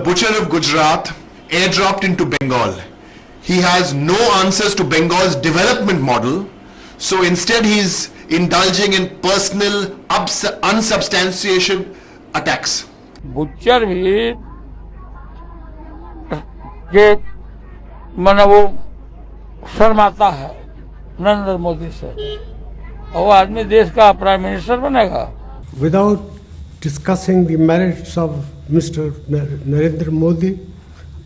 butcher of Gujarat airdropped into Bengal. He has no answers to Bengal's development model, so instead he is indulging in personal unsubstantiated attacks. Butcher भी के माने वो शर्माता है नरेंद्र मोदी से, और वो आदमी देश का प्राइम मिनिस्टर बनेगा। Without discussing the merits of Mr. Narendra Modi,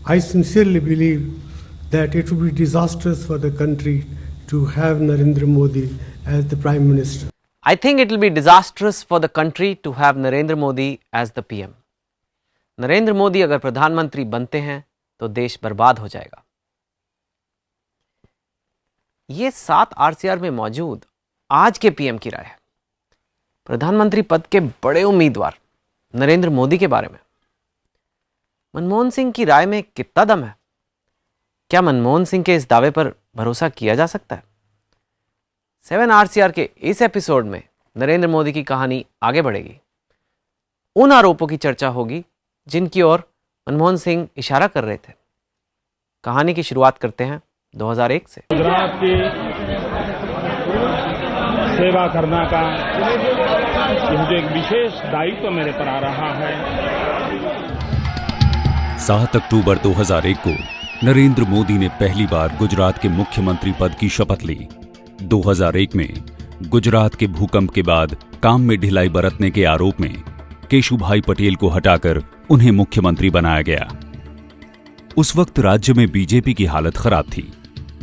I sincerely believe that it would be disastrous for the country to have Narendra Modi as the Prime Minister. I think it will be disastrous for the country to have Narendra Modi as the PM. Narendra Modi अगर प्रधानमंत्री बनते हैं तो देश बर्बाद हो जाएगा। ये 7 RCR में मौजूद आज के पीएम की राय है। प्रधानमंत्री पद के बड़े उम्मीदवार नरेंद्र मोदी के बारे में। मनमोहन सिंह की राय में कितना दम है? क्या मनमोहन सिंह के इस दावे पर भरोसा किया जा सकता है? 7 RCR के इस एपिसोड में नरेंद्र मोदी की कहानी आगे बढ़ेगी। उन आरोपों की चर्चा होगी जिनकी ओर मनमोहन सिंह इशारा कर रहे थे। कहानी की शुरुआत करते हैं 2001 से। गुजरात की सेवा करने का यह जो एक विशेष दायित्व मेरे पर आ रहा है। 7 अक्टूबर 2001 को नरेंद्र मोदी ने पहली बार गुजरात के मुख्यमंत्री पद की शपथ ली। 2001 में गुजरात के भूकंप के बाद काम में ढिलाई बरतने के आरोप में केशुभाई पटेल को हटाकर उन्हें मुख्यमंत्री बनाया गया। उस वक्त राज्य में बीजेपी की हालत खराब थी।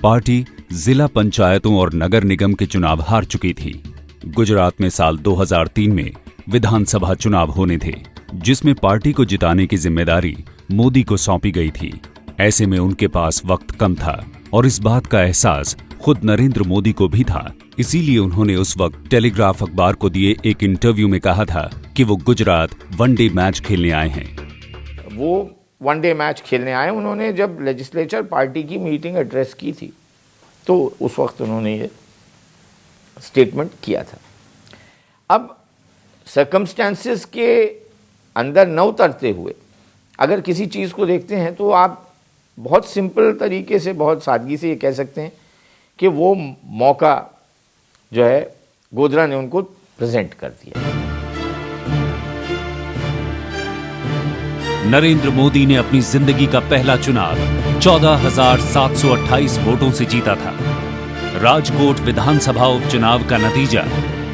पार्टी जिला पंचायतों और नगर निगम के चुनाव हार चुकी थी। गुजरात में साल 2003 में विधानसभा चुनाव होने थे, जिसमें पार्टी को जिताने की जिम्मेदारी मोदी को सौंपी गई थी। ऐसे में उनके पास वक्त कम था और इस बात का एहसास खुद नरेंद्र मोदी को भी था। इसीलिए उन्होंने उस वक्त टेलीग्राफ अखबार को दिए एक इंटरव्यू में कहा था कि वो गुजरात वनडे मैच खेलने आए हैं। वो वनडे मैच खेलने आए। उन्होंने जब लेजिस्लेचर पार्टी की मीटिंग एड्रेस की थी तो उस वक्त उन्होंने ये स्टेटमेंट किया था। अब सर्कमस्टेंसेस के अंदर न उतरते हुए अगर किसी चीज़ को देखते हैं तो आप बहुत सिंपल तरीके से, बहुत सादगी से ये कह सकते हैं कि वो मौका जो है गोधरा ने उनको प्रेजेंट कर दिया। नरेंद्र मोदी ने अपनी जिंदगी का पहला चुनाव 14,728 वोटों से जीता था। राजकोट विधानसभा उपचुनाव का नतीजा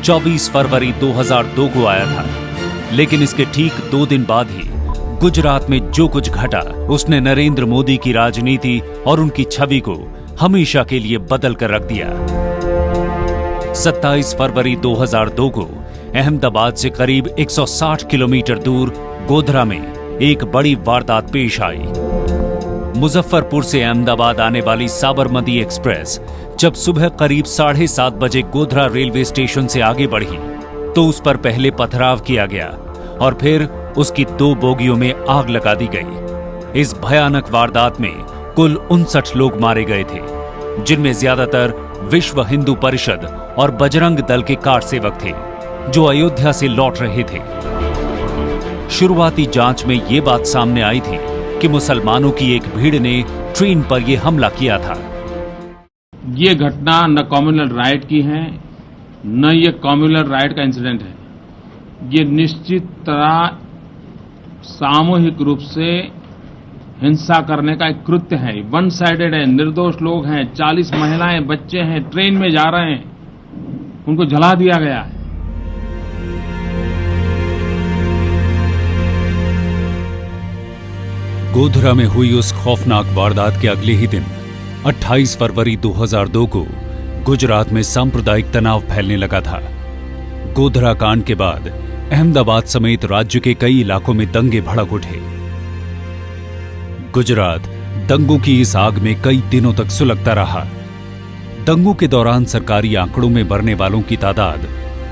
24 फरवरी 2002 को आया था, लेकिन इसके ठीक 2 दिन बाद ही गुजरात में जो कुछ घटा उसने नरेंद्र मोदी की राजनीति और उनकी छवि को हमेशा के लिए बदल कर रख दिया। 27 फरवरी 2002 को अहमदाबाद से करीब 160 किलोमीटर दूर गोधरा में एक बड़ी वारदात पेश आई। मुजफ्फरपुर से अहमदाबाद आने वाली साबरमती एक्सप्रेस जब सुबह करीब 7:30 बजे गोधरा रेलवे स्टेशन से आगे बढ़ी तो उस पर पहले पथराव किया गया और फिर उसकी 2 बोगियों में आग लगा दी गई। इस भयानक वारदात में कुल 59 लोग मारे गए थे, जिनमें ज्यादातर विश्व हिंदू परिषद और बजरंग दल के कार सेवक थे जो अयोध्या से लौट रहे थे। शुरुआती जांच में ये बात सामने आई थी कि मुसलमानों की एक भीड़ ने ट्रेन पर यह हमला किया था। ये घटना न कम्युनल राइट की है, न ये कम्युनल राइट का इंसिडेंट है। ये निश्चित तरह सामूहिक रूप से हिंसा करने का एक कृत्य है। वन साइडेड है, निर्दोष लोग हैं, 40 महिलाएं, बच्चे हैं, ट्रेन में जा रहे हैं, उनको जला दिया गया है। गोधरा में हुई उस खौफनाक वारदात के अगले ही दिन 28 फरवरी 2002 को गुजरात में सांप्रदायिक तनाव फैलने लगा था। गोधरा कांड के बाद अहमदाबाद समेत राज्य के कई इलाकों में दंगे भड़क उठे। गुजरात दंगों की इस आग में कई दिनों तक सुलगता रहा। दंगों के दौरान सरकारी आंकड़ों में मरने वालों की तादाद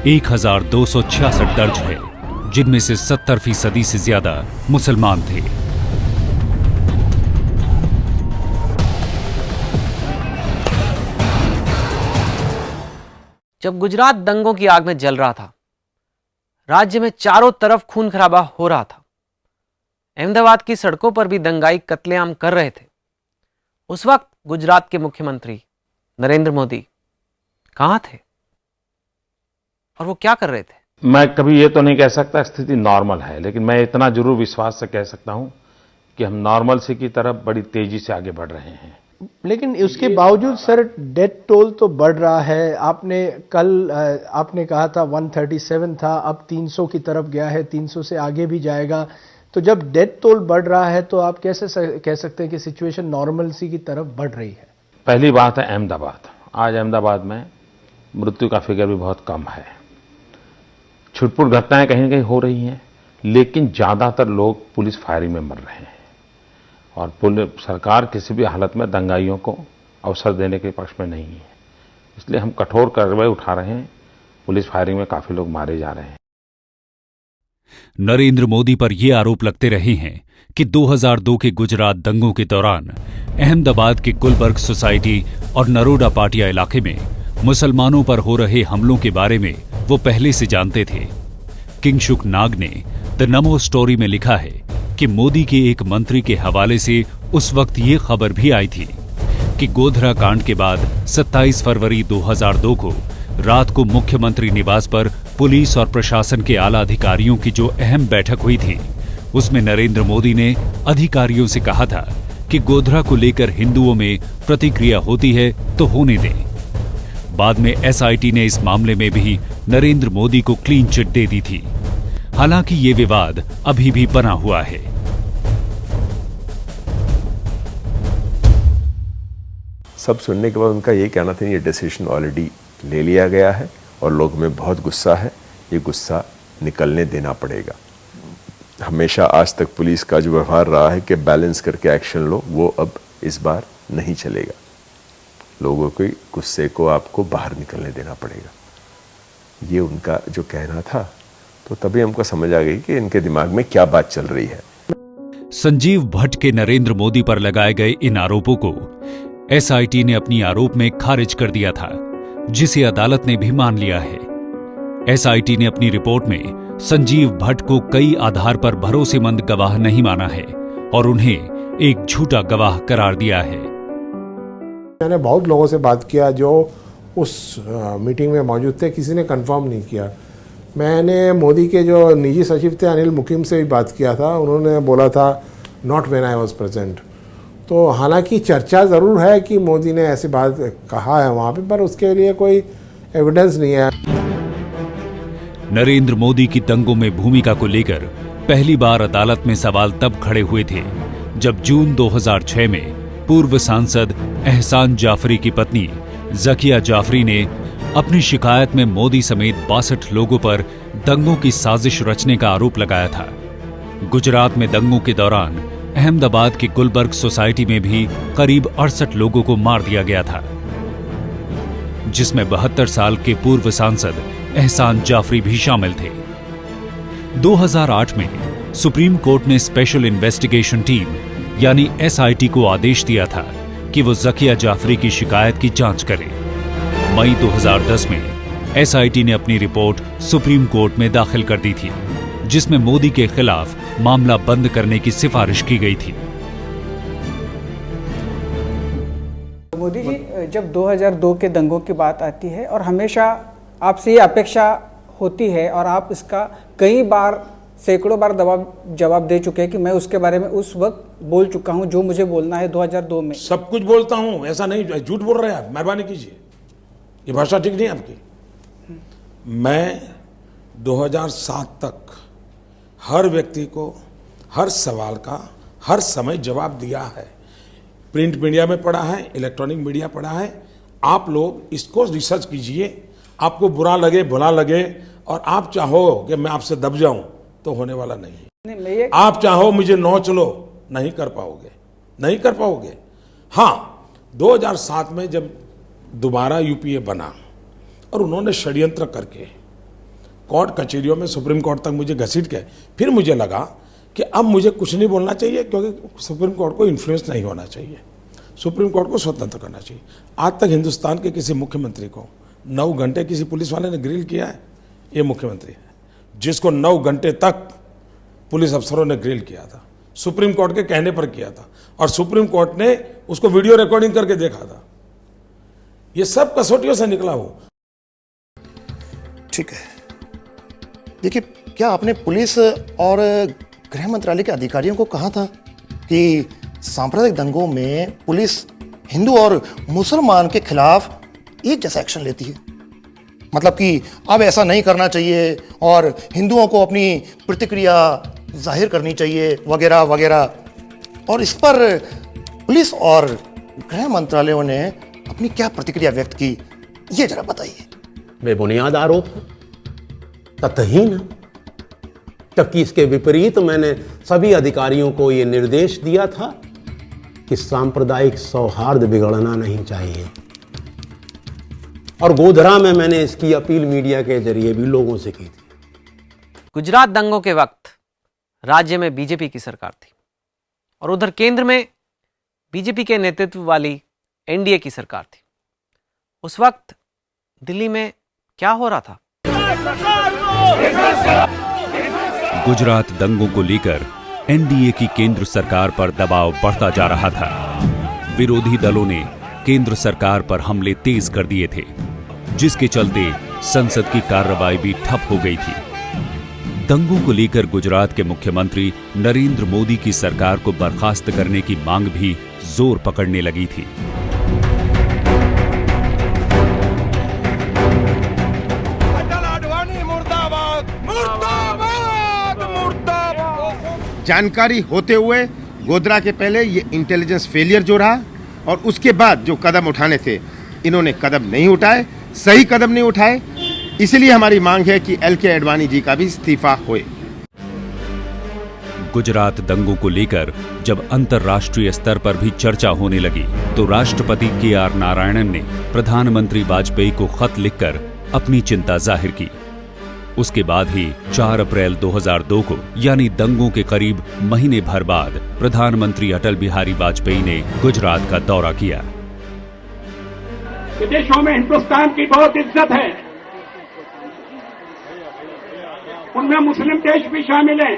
1266 दर्ज है, जिनमें से 70% से ज्यादा मुसलमान थे। जब गुजरात दंगों की आग में जल रहा था, राज्य में चारों तरफ खून खराबा हो रहा था, अहमदाबाद की सड़कों पर भी दंगाई कत्लेआम कर रहे थे, उस वक्त गुजरात के मुख्यमंत्री नरेंद्र मोदी कहां थे और वो क्या कर रहे थे? मैं कभी ये तो नहीं कह सकता स्थिति नॉर्मल है, लेकिन मैं इतना जरूर विश्वास से कह सकता हूं कि हम नॉर्मल से की तरफ बड़ी तेजी से आगे बढ़ रहे हैं। लेकिन उसके बावजूद सर डेथ टोल तो बढ़ रहा है। आपने कल आपने कहा था 137 था, अब 300 की तरफ गया है, 300 से आगे भी जाएगा। तो जब डेथ टोल बढ़ रहा है तो आप कैसे कह सकते हैं कि सिचुएशन नॉर्मलसी की तरफ बढ़ रही है? पहली बात है अहमदाबाद। आज अहमदाबाद में मृत्यु का फिगर भी बहुत कम है। छुटपुट घटनाएं कहीं न कहीं हो रही हैं, लेकिन ज्यादातर लोग पुलिस फायरिंग में मर रहे हैं और सरकार किसी भी हालत में दंगाइयों को अवसर देने के पक्ष में नहीं है। इसलिए हम कठोर कार्रवाई उठा रहे हैं। पुलिस फायरिंग में काफी लोग मारे जा रहे हैं। नरेंद्र मोदी पर यह आरोप लगते रहे हैं कि 2002 के गुजरात दंगों के दौरान अहमदाबाद के गुलबर्ग सोसाइटी और नरोडा पाटिया इलाके में मुसलमानों पर हो रहे हमलों के बारे में वो पहले से जानते थे। किंगशुक नाग ने द नमो स्टोरी में लिखा है कि मोदी के एक मंत्री के हवाले से उस वक्त ये खबर भी आई थी कि गोधरा कांड के बाद 27 फरवरी 2002 को रात को मुख्यमंत्री निवास पर पुलिस और प्रशासन के आला अधिकारियों की जो अहम बैठक हुई थी, उसमें नरेंद्र मोदी ने अधिकारियों से कहा था कि गोधरा को लेकर हिंदुओं में प्रतिक्रिया होती है तो होने दें। बाद में एसआईटी ने इस मामले में भी नरेंद्र मोदी को क्लीन चिट दे दी थी। हालांकि ये विवाद अभी भी बना हुआ है। सब सुनने के बाद उनका ये कहना था ये डिसीजन ऑलरेडी ले लिया गया है और लोगों में बहुत गुस्सा है, ये गुस्सा निकलने देना पड़ेगा। हमेशा आज तक पुलिस का जो व्यवहार रहा है कि बैलेंस करके एक्शन लो, वो अब इस बार नहीं चलेगा। लोगों के गुस्से को आपको बाहर निकलने देना पड़ेगा, ये उनका जो कहना था। तो तभी हमको समझ आ गई कि इनके दिमाग में क्या बात चल रही है। संजीव भट्ट के नरेंद्र मोदी पर लगाए गए इन आरोपों को एसआईटी ने अपनी आरोप में खारिज कर दिया था, जिसे अदालत ने भी मान लिया है। एसआईटी ने अपनी रिपोर्ट में संजीव भट्ट को कई आधार पर भरोसेमंद गवाह नहीं माना है और उन्हें एक झूठा गवाह करार दिया है। मैंने बहुत लोगों से बात किया जो उस मीटिंग में मौजूद थे, किसी ने कंफर्म नहीं किया। मैंने मोदी के जो निजी सचिव थे अनिल मुकिम से भी बात किया था, उन्होंने बोला था not when I was present. तो हालांकि चर्चा ज़रूर है कि मोदी ने ऐसी बात कहा है वहाँ पे, पर उसके लिए कोई एविडेंस नहीं है। नरेंद्र मोदी की दंगों में भूमिका को लेकर पहली बार अदालत में सवाल तब खड़े हुए थे जब जून 2006 में पूर्व सांसद एहसान जाफरी की पत्नी जकिया जाफरी ने अपनी शिकायत में मोदी समेत 62 लोगों पर दंगों की साजिश रचने का आरोप लगाया था। गुजरात में दंगों के दौरान अहमदाबाद के गुलबर्ग सोसाइटी में भी करीब 68 लोगों को मार दिया गया था, जिसमें 72 साल के पूर्व सांसद एहसान जाफरी भी शामिल थे। 2008 में सुप्रीम कोर्ट ने स्पेशल इन्वेस्टिगेशन टीम यानी एसआईटी को आदेश दिया था कि वो जकिया जाफरी की शिकायत की जांच करे। मई 2010 में एसआईटी ने अपनी रिपोर्ट सुप्रीम कोर्ट में दाखिल कर दी थी, जिसमें मोदी के खिलाफ मामला बंद करने की सिफारिश की गई थी। मोदी जी, जब 2002 के दंगों की बात आती है और हमेशा आपसे ये अपेक्षा होती है और आप इसका कई बार सैकड़ों बार जवाब दे चुके हैं कि मैं उसके बारे में उस वक्त बोल चुका हूं जो मुझे बोलना है 2002 में। सब कुछ बोलता हूं, ऐसा नहीं, झूठ बोल रहे हैं आप, मेहरबानी कीजिए, ये भाषा ठीक नहीं आपकी। मैं 2007 तक हर व्यक्ति को हर सवाल का हर समय जवाब दिया है। प्रिंट मीडिया में पढ़ा है, इलेक्ट्रॉनिक मीडिया पढ़ा है। आप लोग इसको रिसर्च कीजिए, आपको बुरा लगे भला लगे और आप चाहो कि मैं आपसे दब जाऊं तो होने वाला नहीं है। आप चाहो मुझे नोच लो, नहीं कर पाओगे, नहीं कर पाओगे। हाँ, 2007 में जब दोबारा यूपीए बना और उन्होंने षड्यंत्र करके कोर्ट कचहरियों में सुप्रीम कोर्ट तक मुझे घसीट के, फिर मुझे लगा कि अब मुझे कुछ नहीं बोलना चाहिए क्योंकि सुप्रीम कोर्ट को इन्फ्लुएंस नहीं होना चाहिए, सुप्रीम कोर्ट को स्वतंत्र करना चाहिए। आज तक हिंदुस्तान के किसी मुख्यमंत्री को 9 घंटे किसी पुलिस वाले ने ग्रिल किया है? ये मुख्यमंत्री है जिसको 9 घंटे तक पुलिस अफसरों ने ग्रिल किया था। सुप्रीम कोर्ट के कहने पर किया था और सुप्रीम कोर्ट ने उसको वीडियो रिकॉर्डिंग करके देखा था। ये सब कसौटियों से निकला हो। ठीक है, देखिए, क्या आपने पुलिस और गृह मंत्रालय के अधिकारियों को कहा था कि सांप्रदायिक दंगों में पुलिस हिंदू और मुसलमान के खिलाफ एक जैसा एक्शन लेती है? मतलब कि अब ऐसा नहीं करना चाहिए और हिंदुओं को अपनी प्रतिक्रिया जाहिर करनी चाहिए वगैरह वगैरह, और इस पर पुलिस और गृह मंत्रालयों ने अपनी क्या प्रतिक्रिया व्यक्त की, ये जरा बताइए। बेबुनियाद आरोप है, तथहीन है, जबकि इसके विपरीत मैंने सभी अधिकारियों को यह निर्देश दिया था कि सांप्रदायिक सौहार्द बिगड़ना नहीं चाहिए, और गोधरा में मैंने इसकी अपील मीडिया के जरिए भी लोगों से की थी। गुजरात दंगों के वक्त राज्य में बीजेपी की सरकार थी और उधर केंद्र में बीजेपी के नेतृत्व वाली एनडीए की सरकार थी। उस वक्त दिल्ली में क्या हो रहा था? गुजरात दंगों को लेकर एनडीए की केंद्र सरकार पर दबाव बढ़ता जा रहा था। विरोधी दलों ने केंद्र सरकार पर हमले तेज कर दिए थे, जिसके चलते संसद की कार्रवाई भी ठप हो गई थी। दंगों को लेकर गुजरात के मुख्यमंत्री नरेंद्र मोदी की सरकार को बर्खास्त करने की मांग भी जोर पकड़ने लगी थी। जानकारी होते हुए गोधरा के पहले ये इंटेलिजेंस फेलियर जो रहा और उसके बाद जो कदम उठाने थे, इन्होंने कदम नहीं उठाए, सही कदम नहीं उठाए। इसलिए हमारी मांग है कि एल.के. आडवाणी जी का भी इस्तीफा होए। गुजरात दंगों को लेकर जब अंतर्राष्ट्रीय स्तर पर भी चर्चा होने लगी तो राष्ट्रपति के.आर. नारायणन ने प्रधानमंत्री वाजपेयी को खत लिखकर अपनी चिंता जाहिर की। उसके बाद ही 4 अप्रैल 2002 को, यानी दंगों के करीब महीने भर बाद, प्रधानमंत्री अटल बिहारी वाजपेयी ने गुजरात का दौरा किया। विदेशों में हिंदुस्तान की बहुत इज्जत है, उनमें मुस्लिम देश भी शामिल हैं,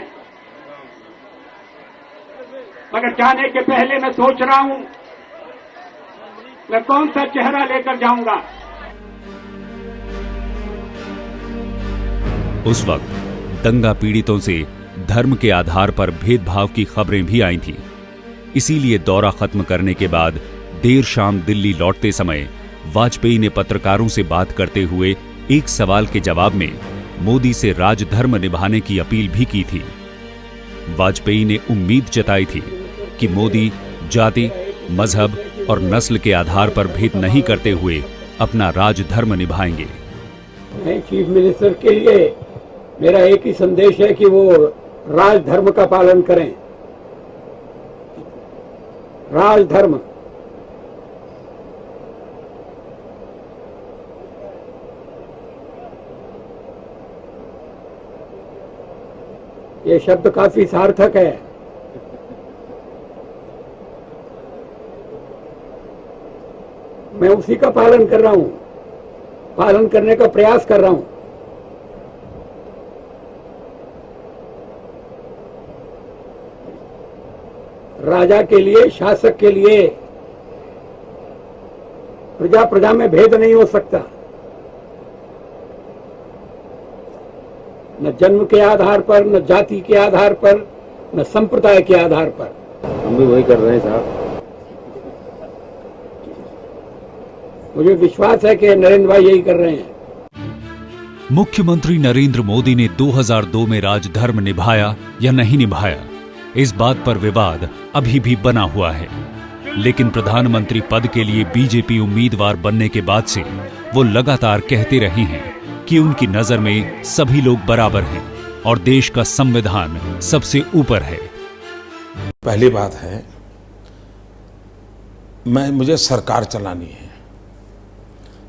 मगर जाने के पहले मैं सोच रहा हूं मैं कौन सा चेहरा लेकर जाऊंगा। उस वक्त दंगा पीड़ितों से धर्म के आधार पर भेदभाव की खबरें भी आई थीं। इसीलिए दौरा खत्म करने के बाद देर शाम दिल्ली लौटते समय वाजपेयी ने पत्रकारों से बात करते हुए एक सवाल के जवाब में मोदी से राजधर्म निभाने की अपील भी की थी। वाजपेयी ने उम्मीद जताई थी कि मोदी जाति, मजहब और नस्ल के आधार पर भेद नहीं करते हुए अपना राजधर्म निभाएंगे। चीफ मिनिस्टर के लिए मेरा एक ही संदेश है कि वो राजधर्म का पालन करें। राजधर्म, ये शब्द काफी सार्थक है। मैं उसी का पालन कर रहा हूं, पालन करने का प्रयास कर रहा हूं। राजा के लिए, शासक के लिए प्रजा प्रजा में भेद नहीं हो सकता, न जन्म के आधार पर, न जाति के आधार पर, न संप्रदाय के आधार पर। हम भी वही कर रहे हैं साहब। मुझे विश्वास है कि नरेंद्र भाई यही कर रहे हैं। मुख्यमंत्री नरेंद्र मोदी ने 2002 में राजधर्म निभाया या नहीं निभाया, इस बात पर विवाद अभी भी बना हुआ है। लेकिन प्रधानमंत्री पद के लिए बीजेपी उम्मीदवार बनने के बाद से वो लगातार कहते रहे हैं कि उनकी नजर में सभी लोग बराबर हैं और देश का संविधान सबसे ऊपर है। पहली बात है, मुझे सरकार चलानी है।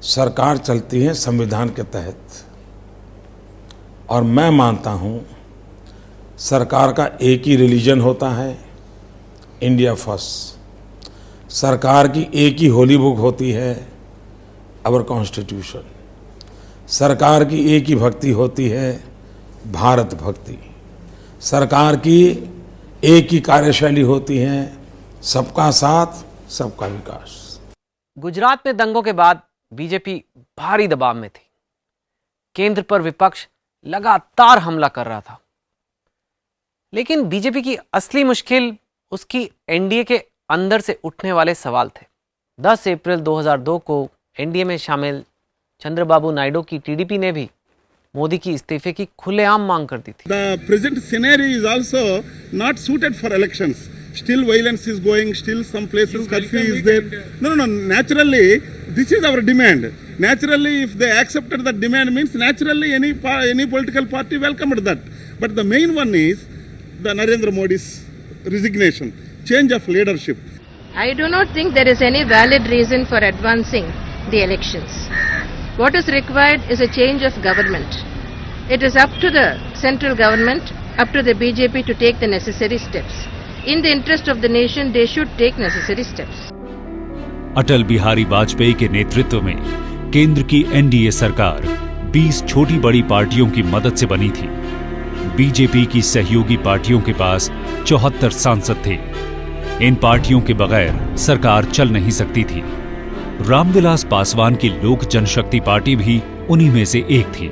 सरकार चलती है संविधान के तहत, और मैं मानता हूं सरकार का एक ही रिलीजन होता है, इंडिया फर्स्ट। सरकार की एक ही होली बुक होती है, आवर कॉन्स्टिट्यूशन। सरकार की एक ही भक्ति होती है, भारत भक्ति। सरकार की एक ही कार्यशैली होती है, सबका साथ सबका विकास। गुजरात में दंगों के बाद बीजेपी भारी दबाव में थी। केंद्र पर विपक्ष लगातार हमला कर रहा था, लेकिन बीजेपी की असली मुश्किल उसकी एनडीए के अंदर से उठने वाले सवाल थे। 10 अप्रैल 2002 को एनडीए में शामिल चंद्रबाबू नायडू की टीडीपी ने भी मोदी की इस्तीफे की खुलेआम मांग कर दी थी। The present scenario is also not suited for elections. Still violence is going, still some places curfew is there. No, naturally this is our demand. Naturally if they accepted that demand means naturally any political party welcomed that. But the main one is the Narendra Modi's resignation, change of leadership. I do not think there is any valid reason for advancing the elections. What is required is a change of government. It is up to the central government, up to the BJP to take the necessary steps. In the interest of the nation, they should take necessary steps. Atal Bihari Vajpayee के नेतृत्व में केंद्र की NDA सरकार 20 छोटी बड़ी पार्टियों की मदद से बनी थी। बीजेपी की सहयोगी पार्टियों के पास 74 सांसद थे। इन पार्टियों के बगैर सरकार चल नहीं सकती थी। रामविलास पासवान की लोक जनशक्ति पार्टी भी उन्हीं में से एक थी।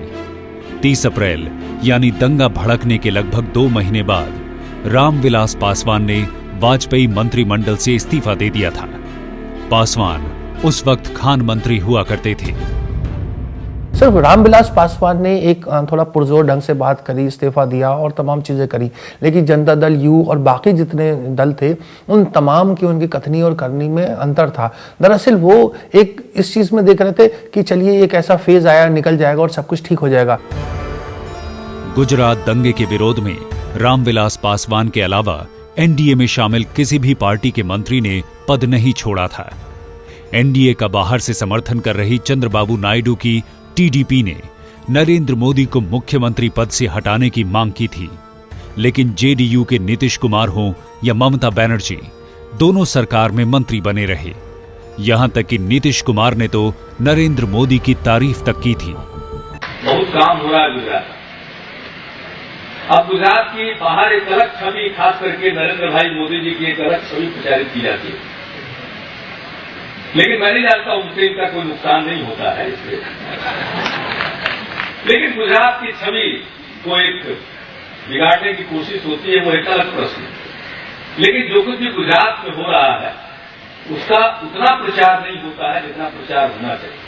30 अप्रैल यानी दंगा भड़कने के लगभग 2 महीने बाद रामविलास पासवान ने वाजपेयी मंत्रिमंडल से इस्तीफा दे दिया था। पासवान उस वक्त खान मंत्री हुआ करते थे। सिर्फ रामविलास पासवान ने एक थोड़ा पुरजोर ढंग से बात करी, इस्तीफा दिया और तमाम चीजें करी, लेकिन जनता दल यू और बाकी जितने दल थे उन तमाम की उनकी कथनी और करनी में अंतर था। दरअसल वो एक इस चीज में देख रहे थे कि चलिए एक ऐसा फेज आया, निकल जाएगा और सब कुछ ठीक हो जाएगा। गुजरात दंगे के विरोध में रामविलास पासवान के अलावा एनडीए में शामिल किसी भी पार्टी के मंत्री ने पद नहीं छोड़ा था। एनडीए का बाहर से समर्थन कर रही चंद्रबाबू नायडू की टीडीपी ने नरेंद्र मोदी को मुख्यमंत्री पद से हटाने की मांग की थी, लेकिन जेडीयू के नीतीश कुमार हों या ममता बनर्जी, दोनों सरकार में मंत्री बने रहे। यहां तक कि नीतीश कुमार ने तो नरेंद्र मोदी की तारीफ तक की थी। बहुत काम हो रहा है गुजरात। अब गुजरात की बाहर एक अलग छवि, खास करके नरेंद्र भाई मोदी जी की एक अलग छवि प्रचारित की जाती है, लेकिन मैं नहीं जानता उनसे इनका कोई नुकसान नहीं होता है इससे। लेकिन गुजरात की छवि को एक बिगाड़ने की कोशिश होती है, वो एक अलग प्रश्न है। लेकिन जो कुछ भी गुजरात में हो रहा है उसका उतना प्रचार नहीं होता है जितना प्रचार होना चाहिए।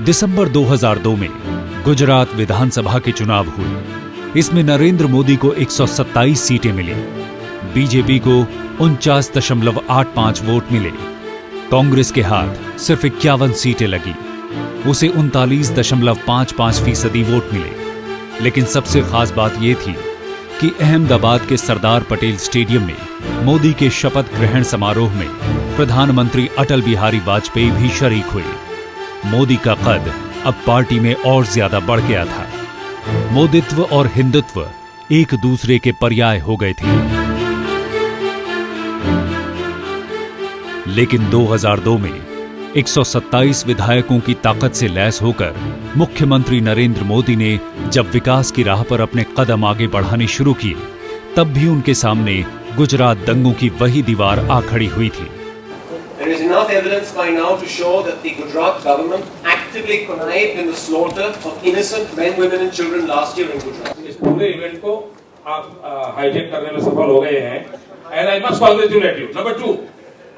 दिसंबर 2002 में गुजरात विधानसभा के चुनाव हुए। इसमें नरेंद्र मोदी को 127 सीटें मिली, बीजेपी को 49.85 वोट मिले। कांग्रेस के हाथ सिर्फ 51 सीटें लगी, उसे 39.55% वोट मिले। लेकिन सबसे खास बात यह थी कि अहमदाबाद के सरदार पटेल स्टेडियम में मोदी के शपथ ग्रहण समारोह में प्रधानमंत्री अटल बिहारी वाजपेयी भी शरीक हुए। मोदी का कद अब पार्टी में और ज्यादा बढ़ गया था। मोदित्व और हिंदुत्व एक दूसरे के पर्याय हो गए थे। लेकिन 2002 में 127 विधायकों की ताकत से लैस होकर मुख्यमंत्री नरेंद्र मोदी ने जब विकास की राह पर अपने कदम आगे बढ़ाने शुरू किए, तब भी उनके सामने गुजरात दंगों की वही दीवार आ खड़ी हुई थी। There is enough evidence by now to show that the Gujarat government actively connived in the slaughter of innocent men, women and children last year in Gujarat. इस पूरे इवेंट को आप हाईजेक करने में सफल हो गए हैं, and I must congratulate you. Number 2,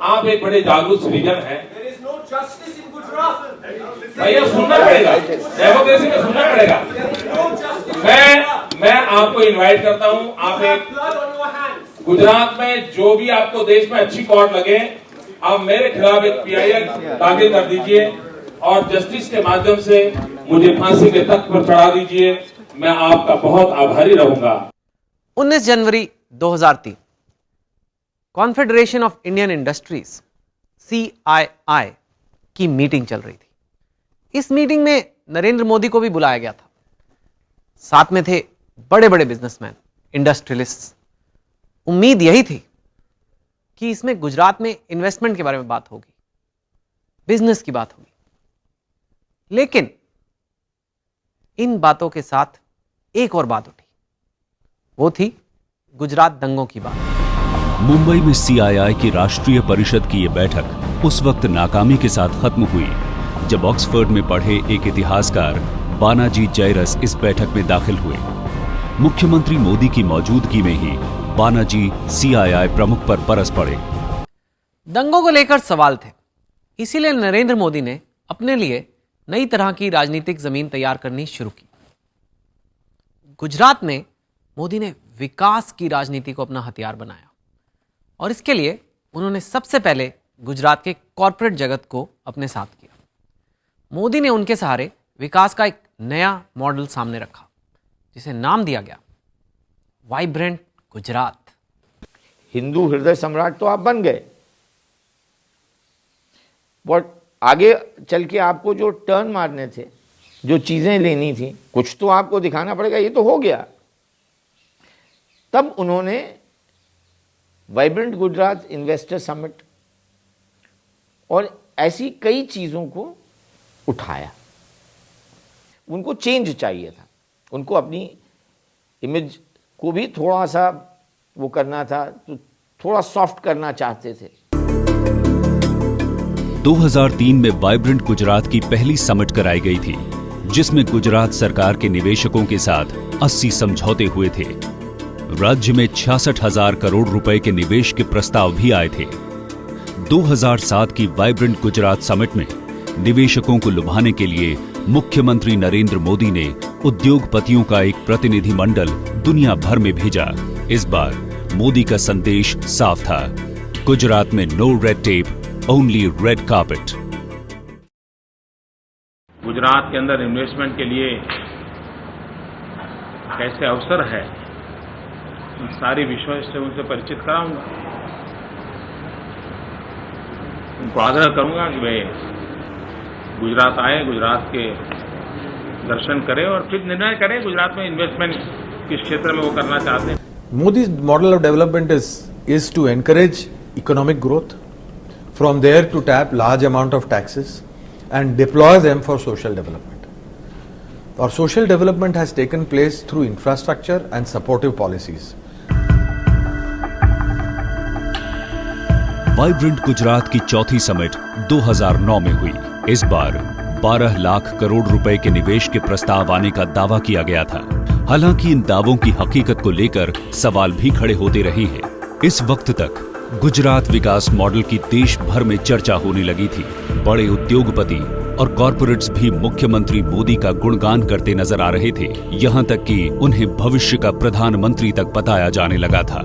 आप एक बड़े जागरूक सिटीजन हैं। There is no justice in Gujarat. भैया सुनना पड़ेगा, डेमोक्रेसी में सुनना पड़ेगा। मैं आपको इनवाइट करता हूँ, आप एक गुजरात में जो भी आपको देश में अच्छी कोर्ट लगे, आप मेरे खिलाफ एक पीआईएल दाखिल कर दीजिए और जस्टिस के माध्यम से मुझे फांसी के तख्त पर चढ़ा दीजिए। मैं आपका बहुत आभारी रहूंगा। 19 जनवरी 2003 confederation of Indian industries CII की मीटिंग चल रही थी। इस मीटिंग में नरेंद्र मोदी को भी बुलाया गया था। साथ में थे बड़े बड़े बिजनेसमैन, इंडस्ट्रियलिस्ट। उम्मीद यही थी कि इसमें गुजरात में इन्वेस्टमेंट के बारे में बात होगी, बिजनेस की बात होगी, लेकिन इन बातों के साथ एक और बात उठी, वो थी गुजरात दंगों की बात। मुंबई में सीआईआई की राष्ट्रीय परिषद की यह बैठक उस वक्त नाकामी के साथ खत्म हुई जब ऑक्सफोर्ड में पढ़े एक इतिहासकार बानाजी जयरस इस बैठक में दाखिल हुए। मुख्यमंत्री मोदी की मौजूदगी में ही बानाजी सीआईआई प्रमुख पर बरस पड़े। दंगों को लेकर सवाल थे, इसीलिए नरेंद्र मोदी ने अपने लिए नई तरह की राजनीतिक जमीन तैयार करनी शुरू की। गुजरात में मोदी ने विकास की राजनीति को अपना हथियार बनाया और इसके लिए उन्होंने सबसे पहले गुजरात के कॉरपोरेट जगत को अपने साथ किया। मोदी ने उनके सहारे विकास का एक नया मॉडल सामने रखा जिसे नाम दिया गया वाइब्रेंट गुजरात। हिंदू हृदय सम्राट तो आप बन गए, बट आगे चल के आपको जो टर्न मारने थे, जो चीजें लेनी थी, कुछ तो आपको दिखाना पड़ेगा। ये तो हो गया। तब उन्होंने वाइब्रेंट गुजरात इन्वेस्टर समिट और ऐसी कई चीजों को उठाया। उनको चेंज चाहिए था, उनको अपनी इमेज को भी थोड़ा सा वो करना था, तो थोड़ा सॉफ्ट करना चाहते थे। 2003 में वाइब्रेंट गुजरात की पहली समिट कराई गई थी जिसमें गुजरात सरकार के निवेशकों के साथ 80 समझौते हुए थे। राज्य में 66,000 करोड़ रुपए के निवेश के प्रस्ताव भी आए थे। 2007 की वाइब्रेंट गुजरात समिट में निवेशकों को लुभाने के लिए मुख्यमंत्री नरेंद्र मोदी ने उद्योगपतियों का एक प्रतिनिधि मंडल दुनिया भर में भेजा। इस बार मोदी का संदेश साफ था, गुजरात में no red tape, only red carpet. Gujarat के अंदर इन्वेस्टमेंट के लिए कैसे अवसर है, इन सारी विषयों से उनसे परिचित कराऊंगा। उनको आग्रह करूंगा कि वे गुजरात आए, गुजरात के दर्शन करें और फिर निर्णय करें गुजरात में इन्वेस्टमेंट किस क्षेत्र में वो करना चाहते हैं। Modi's model of development is to encourage economic growth, from there to tap large amount of taxes and deploy them for social development. Our social development has taken place through infrastructure and supportive policies. Vibrant Gujarat की चौथी summit 2009 में हुई। इस बार 12 लाख करोड़ रुपए के निवेश के प्रस्ताव आने का दावा किया गया था। हालांकि इन दावों की हकीकत को लेकर सवाल भी खड़े होते रहे हैं। इस वक्त तक गुजरात विकास मॉडल की देश भर में चर्चा होने लगी थी। बड़े उद्योगपति और कॉरपोरेट्स भी मुख्यमंत्री मोदी का गुणगान करते नजर आ रहे थे। यहां तक कि उन्हें भविष्य का प्रधानमंत्री तक बताया जाने लगा था।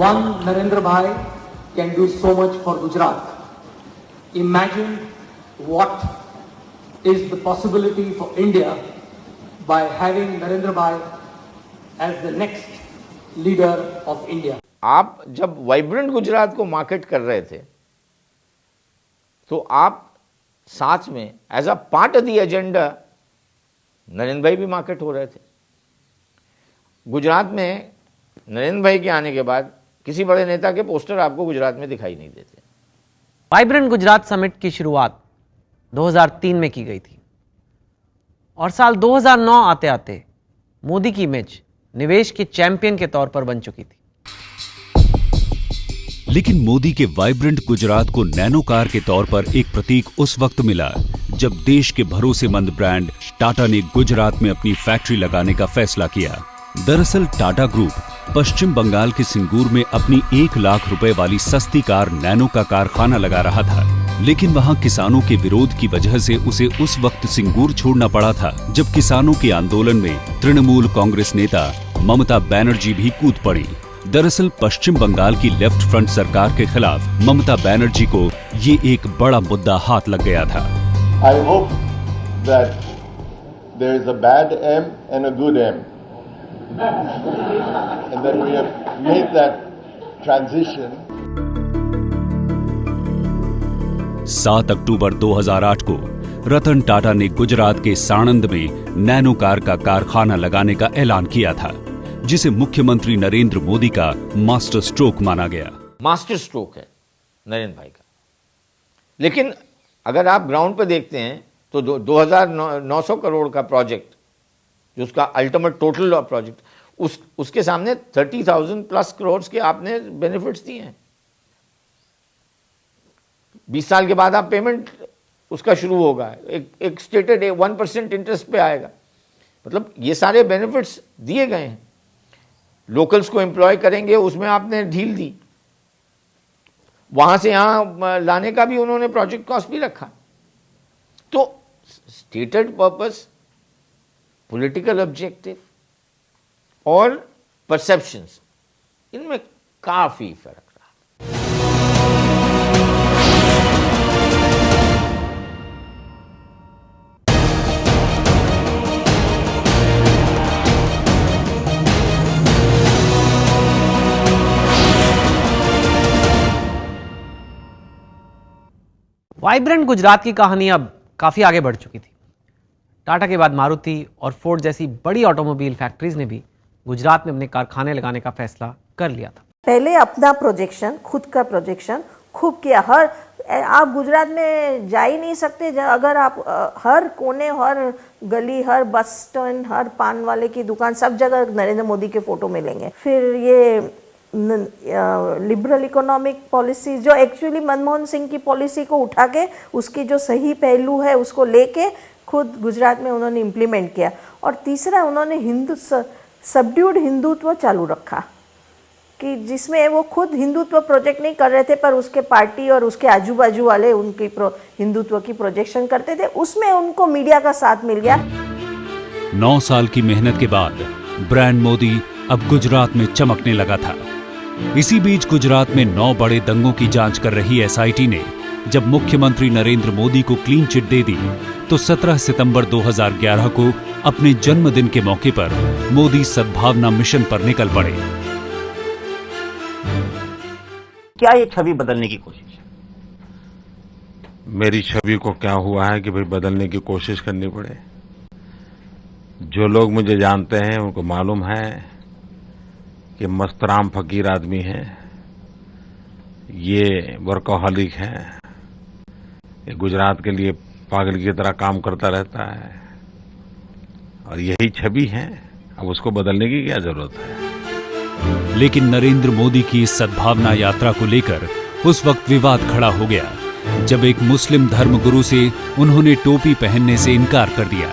One Narendra Bhai can do so much for Gujarat. Imagine what is the possibility for India by having Narendra Bhai as the next leader of India. आप जब वाइब्रेंट गुजरात को मार्केट कर रहे थे तो आप साथ में as a part of the agenda Narendra bhai भी मार्केट हो रहे थे। गुजरात में नरेंद्र भाई के आने के बाद किसी बड़े नेता के पोस्टर आपको गुजरात में दिखाई नहीं देते। वाइब्रेंट गुजरात समिट की शुरुआत 2003 में की गई थी और साल 2009 आते आते मोदी की इमेज निवेश के चैंपियन के तौर पर बन चुकी थी। लेकिन मोदी के वाइब्रेंट गुजरात को नैनो कार के तौर पर एक प्रतीक उस वक्त मिला जब देश के भरोसेमंद ब्रांड टाटा ने गुजरात में अपनी फैक्ट्री लगाने का फैसला किया। दरअसल टाटा ग्रुप पश्चिम बंगाल के सिंगूर में अपनी 1 लाख रुपए वाली सस्ती कार नैनो का कारखाना लगा रहा था, लेकिन वहां किसानों के विरोध की वजह से उसे उस वक्त सिंगूर छोड़ना पड़ा था जब किसानों के आंदोलन में तृणमूल कांग्रेस नेता ममता बनर्जी भी कूद पड़ी। दरअसल पश्चिम बंगाल की लेफ्ट फ्रंट सरकार के खिलाफ ममता बनर्जी को ये एक बड़ा मुद्दा हाथ लग गया था। I hope that there is a bad M and a good M, and that we have made that transition. 7 अक्टूबर 2008 को रतन टाटा ने गुजरात के साणंद में नैनो कार का कारखाना लगाने का ऐलान किया था, जिसे मुख्यमंत्री नरेंद्र मोदी का मास्टर स्ट्रोक माना गया। मास्टर स्ट्रोक है नरेंद्र भाई का। लेकिन अगर आप ग्राउंड पर देखते हैं तो 2,900 करोड़ का प्रोजेक्ट, जो उसका अल्टीमेट टोटल प्रोजेक्ट, उसके सामने 30,000 प्लस करोड़ के आपने बेनिफिट्स दिए हैं। 20 साल के बाद आप पेमेंट उसका शुरू होगा, एक स्टेटेड 1% इंटरेस्ट पे आएगा। मतलब ये सारे बेनिफिट्स दिए गए हैं। लोकल्स को एम्प्लॉय करेंगे, उसमें आपने ढील दी। वहां से यहां लाने का भी उन्होंने प्रोजेक्ट कॉस्ट भी रखा। तो स्टेटेड पर्पस, पॉलिटिकल ऑब्जेक्टिव और परसेप्शंस, इनमें काफी फर्क रहा। वाइब्रेंट गुजरात की कहानी अब काफी आगे बढ़ चुकी थी। टाटा के बाद मारुति और फोर्ड जैसी बड़ी ऑटोमोबाइल फैक्ट्रीज ने भी गुजरात में अपने कारखाने लगाने का फैसला कर लिया था। पहले अपना प्रोजेक्शन, खुद का प्रोजेक्शन खूब किया। आप गुजरात में जा ही नहीं सकते अगर आप हर कोने, हर गली, हर बस स्टैंड, हर पान वाले की दुकान, सब जगह नरेंद्र मोदी के फोटो मिलेंगे। फिर ये लिबरल इकोनॉमिक पॉलिसी, जो एक्चुअली मनमोहन सिंह की पॉलिसी को उठा के उसकी जो सही पहलू है उसको लेके खुद गुजरात में उन्होंने इम्प्लीमेंट किया। और तीसरा, उन्होंने सबड्यूड हिंदुत्व चालू रखा, कि जिसमें वो खुद हिंदुत्व प्रोजेक्ट नहीं कर रहे थे, पर उसके पार्टी और उसके आजू बाजू वाले उनकी हिंदुत्व की प्रोजेक्शन करते थे। उसमें उनको मीडिया का साथ मिल गया। 9 साल की मेहनत के बाद ब्रांड मोदी अब गुजरात में चमकने लगा था। इसी बीच गुजरात में 9 बड़े दंगों की जांच कर रही एसआईटी ने जब मुख्यमंत्री नरेंद्र मोदी को क्लीन चिट दे दी, तो 17 सितंबर 2011 को अपने जन्मदिन के मौके पर मोदी सद्भावना मिशन पर निकल पड़े। क्या ये छवि बदलने की कोशिश है? मेरी छवि को क्या हुआ है कि भाई बदलने की कोशिश करनी पड़े? जो लोग मुझे जानते हैं उनको मालूम है कि मस्तराम फकीर आदमी है, ये वर्कोहॉलिक है, ये गुजरात के लिए पागल की तरह काम करता रहता है, और यही छवि है। अब उसको बदलने की क्या जरूरत है? लेकिन नरेंद्र मोदी की इस सद्भावना यात्रा को लेकर उस वक्त विवाद खड़ा हो गया, जब एक मुस्लिम धर्मगुरु से उन्होंने टोपी पहनने से इनकार कर दिया।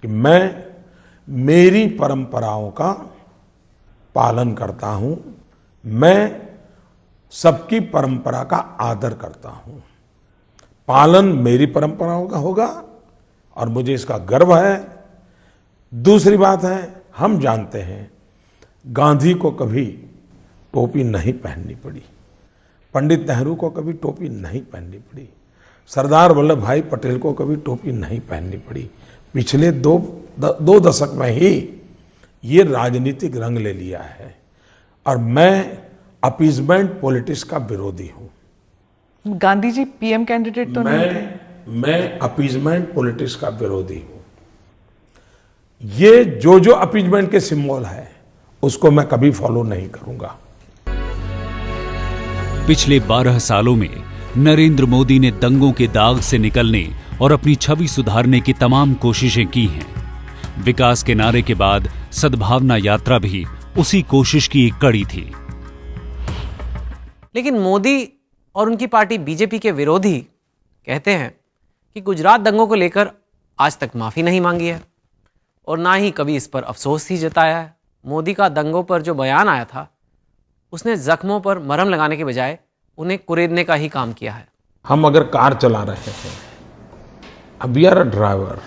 कि मैं मेरी परंपराओं का पालन करता हूं, मैं सबकी परंपरा का आदर करता हूं। पालन मेरी परंपराओं का होगा और मुझे इसका गर्व है। दूसरी बात है, हम जानते हैं गांधी को कभी टोपी नहीं पहननी पड़ी, पंडित नेहरू को कभी टोपी नहीं पहननी पड़ी, सरदार वल्लभ भाई पटेल को कभी टोपी नहीं पहननी पड़ी। पिछले दो दशक में ही ये राजनीतिक रंग ले लिया है, और मैं अपीजमेंट पॉलिटिक्स का विरोधी हूं। गांधी जी पीएम कैंडिडेट तो नहीं थे? मैं अपीजमेंट पॉलिटिक्स का विरोधी हूं। ये जो अपीजमेंट के सिंबल है उसको मैं कभी फॉलो नहीं करूंगा। पिछले 12 सालों में नरेंद्र मोदी ने दंगों के दाग से निकलने और अपनी छवि सुधारने की तमाम कोशिशें की हैं। विकास के नारे के बाद सद्भावना यात्रा भी उसी कोशिश की एक कड़ी थी। लेकिन मोदी और उनकी पार्टी बीजेपी के विरोधी कहते हैं कि गुजरात दंगों को लेकर आज तक माफी नहीं मांगी है और ना ही कभी इस पर अफसोस ही जताया है। मोदी का दंगों पर जो बयान आया था, उसने जख्मों पर मरहम लगाने के बजाय उन्हें कुरेदने का ही काम किया है। हम अगर कार चला रहे हैं, अब वी आर अ ड्राइवर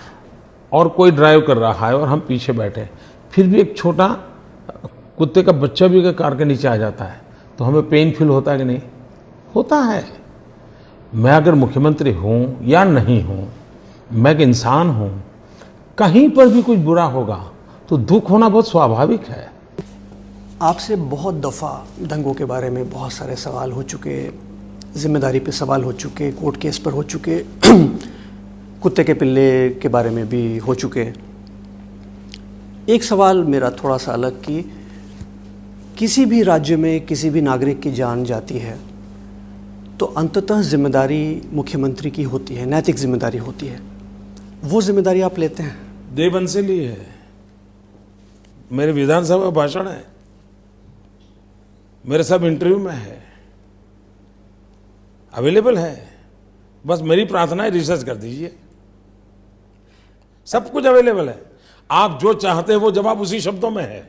और कोई ड्राइव कर रहा है और हम पीछे बैठे, फिर भी एक छोटा कुत्ते का बच्चा भी अगर कार के नीचे आ जाता है तो हमें पेन फील होता है कि नहीं? होता है। मैं अगर मुख्यमंत्री हूं या नहीं हूं, मैं एक इंसान हूं, कहीं पर भी कुछ बुरा होगा तो दुख होना बहुत स्वाभाविक है। आपसे बहुत दफ़ा दंगों के बारे में बहुत सारे सवाल हो चुके, जिम्मेदारी पे सवाल हो चुके, कोर्ट केस पर हो चुके, कुत्ते के पिल्ले के बारे में भी हो चुके। एक सवाल मेरा थोड़ा सा अलग कि किसी भी राज्य में किसी भी नागरिक की जान जाती है तो अंततः जिम्मेदारी मुख्यमंत्री की होती है, नैतिक जिम्मेदारी होती है। वो जिम्मेदारी आप लेते हैं? देवन से ली है, मेरे विधानसभा भाषण है, मेरे सब इंटरव्यू में है, अवेलेबल है। बस मेरी प्रार्थना है रिसर्च कर दीजिए, सब कुछ अवेलेबल है। आप जो चाहते हैं वो जवाब उसी शब्दों में है।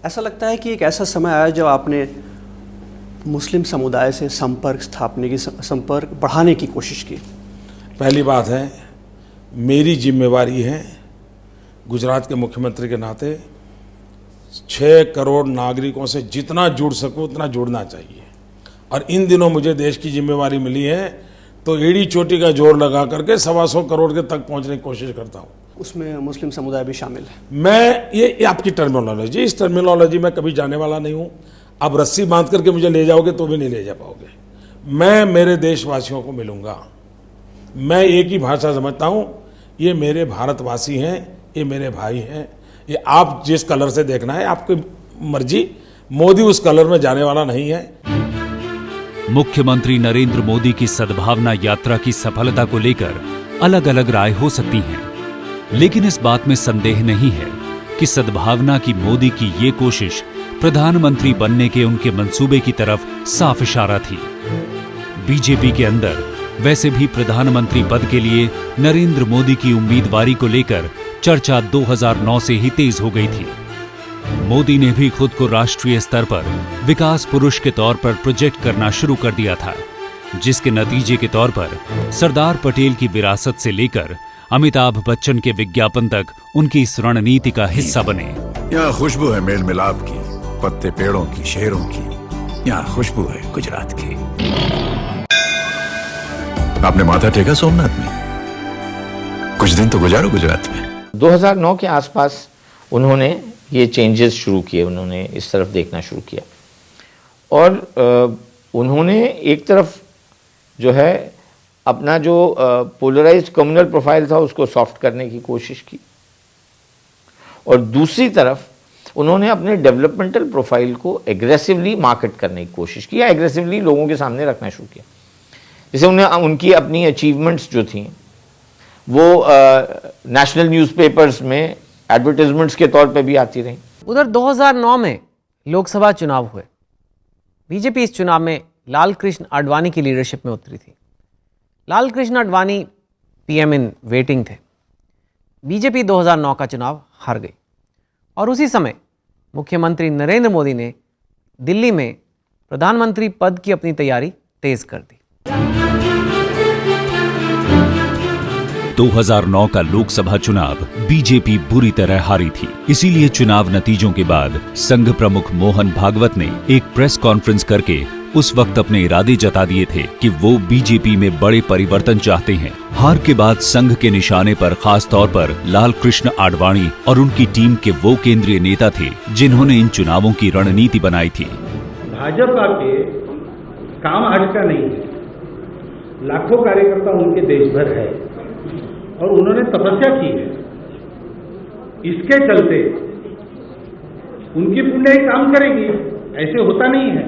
ऐसा लगता है कि एक ऐसा समय आया जब आपने मुस्लिम समुदाय से संपर्क बढ़ाने की कोशिश की। पहली बात है, मेरी जिम्मेवारी है गुजरात के मुख्यमंत्री के नाते 6 करोड़ नागरिकों से जितना जुड़ सकूं उतना जुड़ना चाहिए। और इन दिनों मुझे देश की जिम्मेवारी मिली है तो एड़ी चोटी का जोर लगा करके 125 करोड़ के तक पहुंचने की कोशिश करता हूं। उसमें मुस्लिम समुदाय भी शामिल है। मैं ये आपकी टर्मिनोलॉजी, इस टर्मिनोलॉजी में कभी जाने वाला नहीं हूं। अब रस्सी बांध करके मुझे ले जाओगे तो भी नहीं ले जा पाओगे। मैं मेरे देशवासियों को मिलूंगा, मैं एक ही भाषा समझता हूं, ये मेरे भारतवासी हैं, ये मेरे भाई हैं। ये आप जिस कलर से देखना है आपकी मर्जी, मोदी उस कलर में जाने वाला नहीं है। मुख्यमंत्री नरेंद्र मोदी की सद्भावना यात्रा की सफलता को लेकर अलग अलग राय हो सकती हैं, लेकिन इस बात में संदेह नहीं है कि सद्भावना की मोदी की ये कोशिश प्रधानमंत्री बनने के उनके मंसूबे की तरफ साफ इशारा थी। बीजेपी के अंदर वैसे भी प्रधानमंत्री पद के लिए नरेंद्र मोदी की उम्मीदवारी को लेकर चर्चा 2009 से ही तेज हो गई थी। मोदी ने भी खुद को राष्ट्रीय स्तर पर विकास पुरुष के तौर पर प्रोजेक्ट करना शुरू कर दिया था, जिसके नतीजे के तौर पर सरदार पटेल की विरासत से लेकर अमिताभ बच्चन के विज्ञापन तक उनकी इस रणनीति का हिस्सा बने। यहाँ खुशबू है मेल मिलाप की, पत्ते पेड़ों की, शहरों की। यहाँ खुशबू है गुजरात की। आपने माथा टेका सोमनाथ में? कुछ दिन तो गुजारो गुजरात में। 2009 के आसपास उन्होंने ये चेंजेस शुरू किए, उन्होंने इस तरफ देखना शुरू किया और उन्होंने एक तरफ जो है अपना जो पोलराइज्ड कम्युनल प्रोफाइल था उसको सॉफ्ट करने की कोशिश की और दूसरी तरफ उन्होंने अपने डेवलपमेंटल प्रोफाइल को एग्रेसिवली मार्केट करने की कोशिश की या एग्रेसिवली लोगों के सामने रखना शुरू किया। जैसे उनकी अपनी अचीवमेंट्स जो थी वो नेशनल न्यूज़पेपर्स में एडवर्टाइजमेंट्स के तौर पे भी आती रही। उधर 2009 में लोकसभा चुनाव हुए। बीजेपी इस चुनाव में लाल कृष्ण आडवाणी की लीडरशिप में उतरी थी। Lal Krishna Advani PM in waiting थे। बीजेपी 2009 का चुनाव हार गई और उसी समय मुख्यमंत्री नरेंद्र मोदी ने दिल्ली में प्रधानमंत्री पद की अपनी तैयारी तेज कर दी। 2009 का लोकसभा चुनाव बीजेपी बुरी तरह हारी थी। इसीलिए चुनाव नतीजों के बाद संघ प्रमुख मोहन भागवत ने एक प्रेस कॉन्फ्रेंस करके उस वक्त अपने इरादे जता दिए थे कि वो बीजेपी में बड़े परिवर्तन चाहते हैं। हार के बाद संघ के निशाने पर खास तौर पर लाल कृष्ण आडवाणी और उनकी टीम के वो केंद्रीय नेता थे जिन्होंने इन चुनावों की रणनीति बनाई थी। भाजपा के काम आज का नहीं है, लाखों कार्यकर्ता उनके देश भर है और उन्होंने तपस्या की है। इसके चलते उनकी पुण्य काम करेगी, ऐसे होता नहीं है।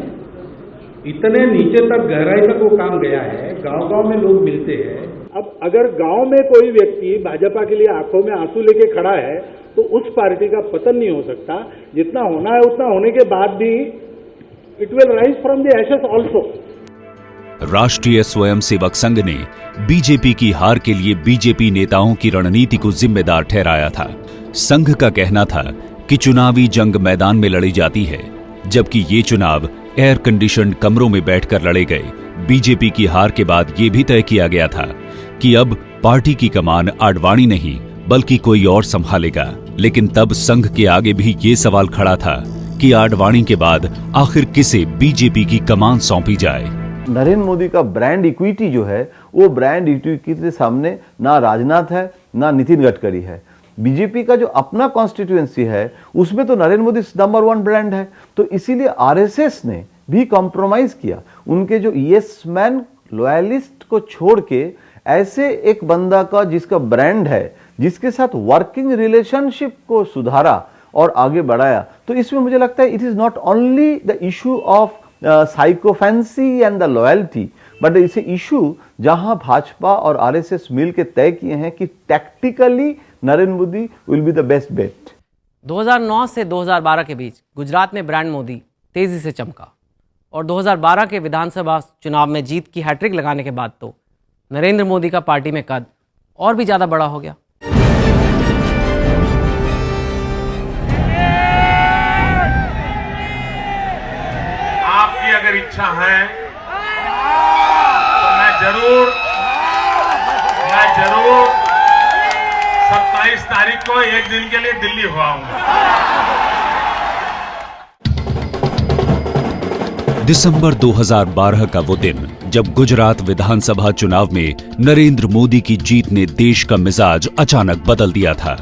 इतने नीचे तक गहराई तक वो काम गया है, गांव-गांव में लोग मिलते हैं। अब अगर गांव में कोई व्यक्ति भाजपा के लिए आंखों में आंसू लेके खड़ा है तो उस पार्टी का पतन नहीं हो सकता। जितना होना है उतना होने के बाद भी it will rise from the ashes also. राष्ट्रीय स्वयंसेवक संघ ने बीजेपी की हार के लिए बीजेपी नेताओं की रणनीति को जिम्मेदार ठहराया था। संघ का कहना था कि चुनावी जंग मैदान में लड़ी जाती है, जबकि ये चुनाव एयर कंडीशन्ड कमरों में बैठकर लड़े गए। बीजेपी की हार के बाद ये भी तय किया गया था कि अब पार्टी की कमान आडवाणी नहीं बल्कि कोई और संभालेगा। लेकिन तब संघ के आगे भी ये सवाल खड़ा था कि आडवाणी के बाद आखिर किसे बीजेपी की कमान सौंपी जाए। नरेंद्र मोदी का ब्रांड इक्विटी जो है वो ब्रांड इक्विटी के सामने ना राजनाथ है ना नितिन गडकरी है। बीजेपी का जो अपना कॉन्स्टिट्यूएंसी है उसमें तो नरेंद्र मोदी नंबर 1 ब्रांड है। तो इसीलिए आरएसएस ने भी कॉम्प्रोमाइज किया। उनके जो यस मैन लॉयलिस्ट को छोड़ के ऐसे एक बंदा का जिसका ब्रांड है जिसके साथ वर्किंग रिलेशनशिप को सुधारा और आगे बढ़ाया, तो इसमें मुझे लगता है it is not only the issue of sycophancy and the loyalty, but it's a issue जहां भाजपा और आरएसएस मिल के तय किए हैं कि tactically Narendra Modi will be the best bet. 2009 से 2012 के बीच गुजरात में ब्रांड मोदी तेजी से चमका और 2012 के विधानसभा चुनाव में जीत की हैट्रिक लगाने के बाद तो नरेंद्र मोदी का पार्टी में कद और भी ज्यादा बड़ा हो गया। आपकी अगर इच्छा है तो मैं जरूर 27 तारीख को एक दिन के लिए दिल्ली हो आऊंगा। दिसंबर 2012 का वो दिन जब गुजरात विधानसभा चुनाव में नरेंद्र मोदी की जीत ने देश का मिजाज अचानक बदल दिया था।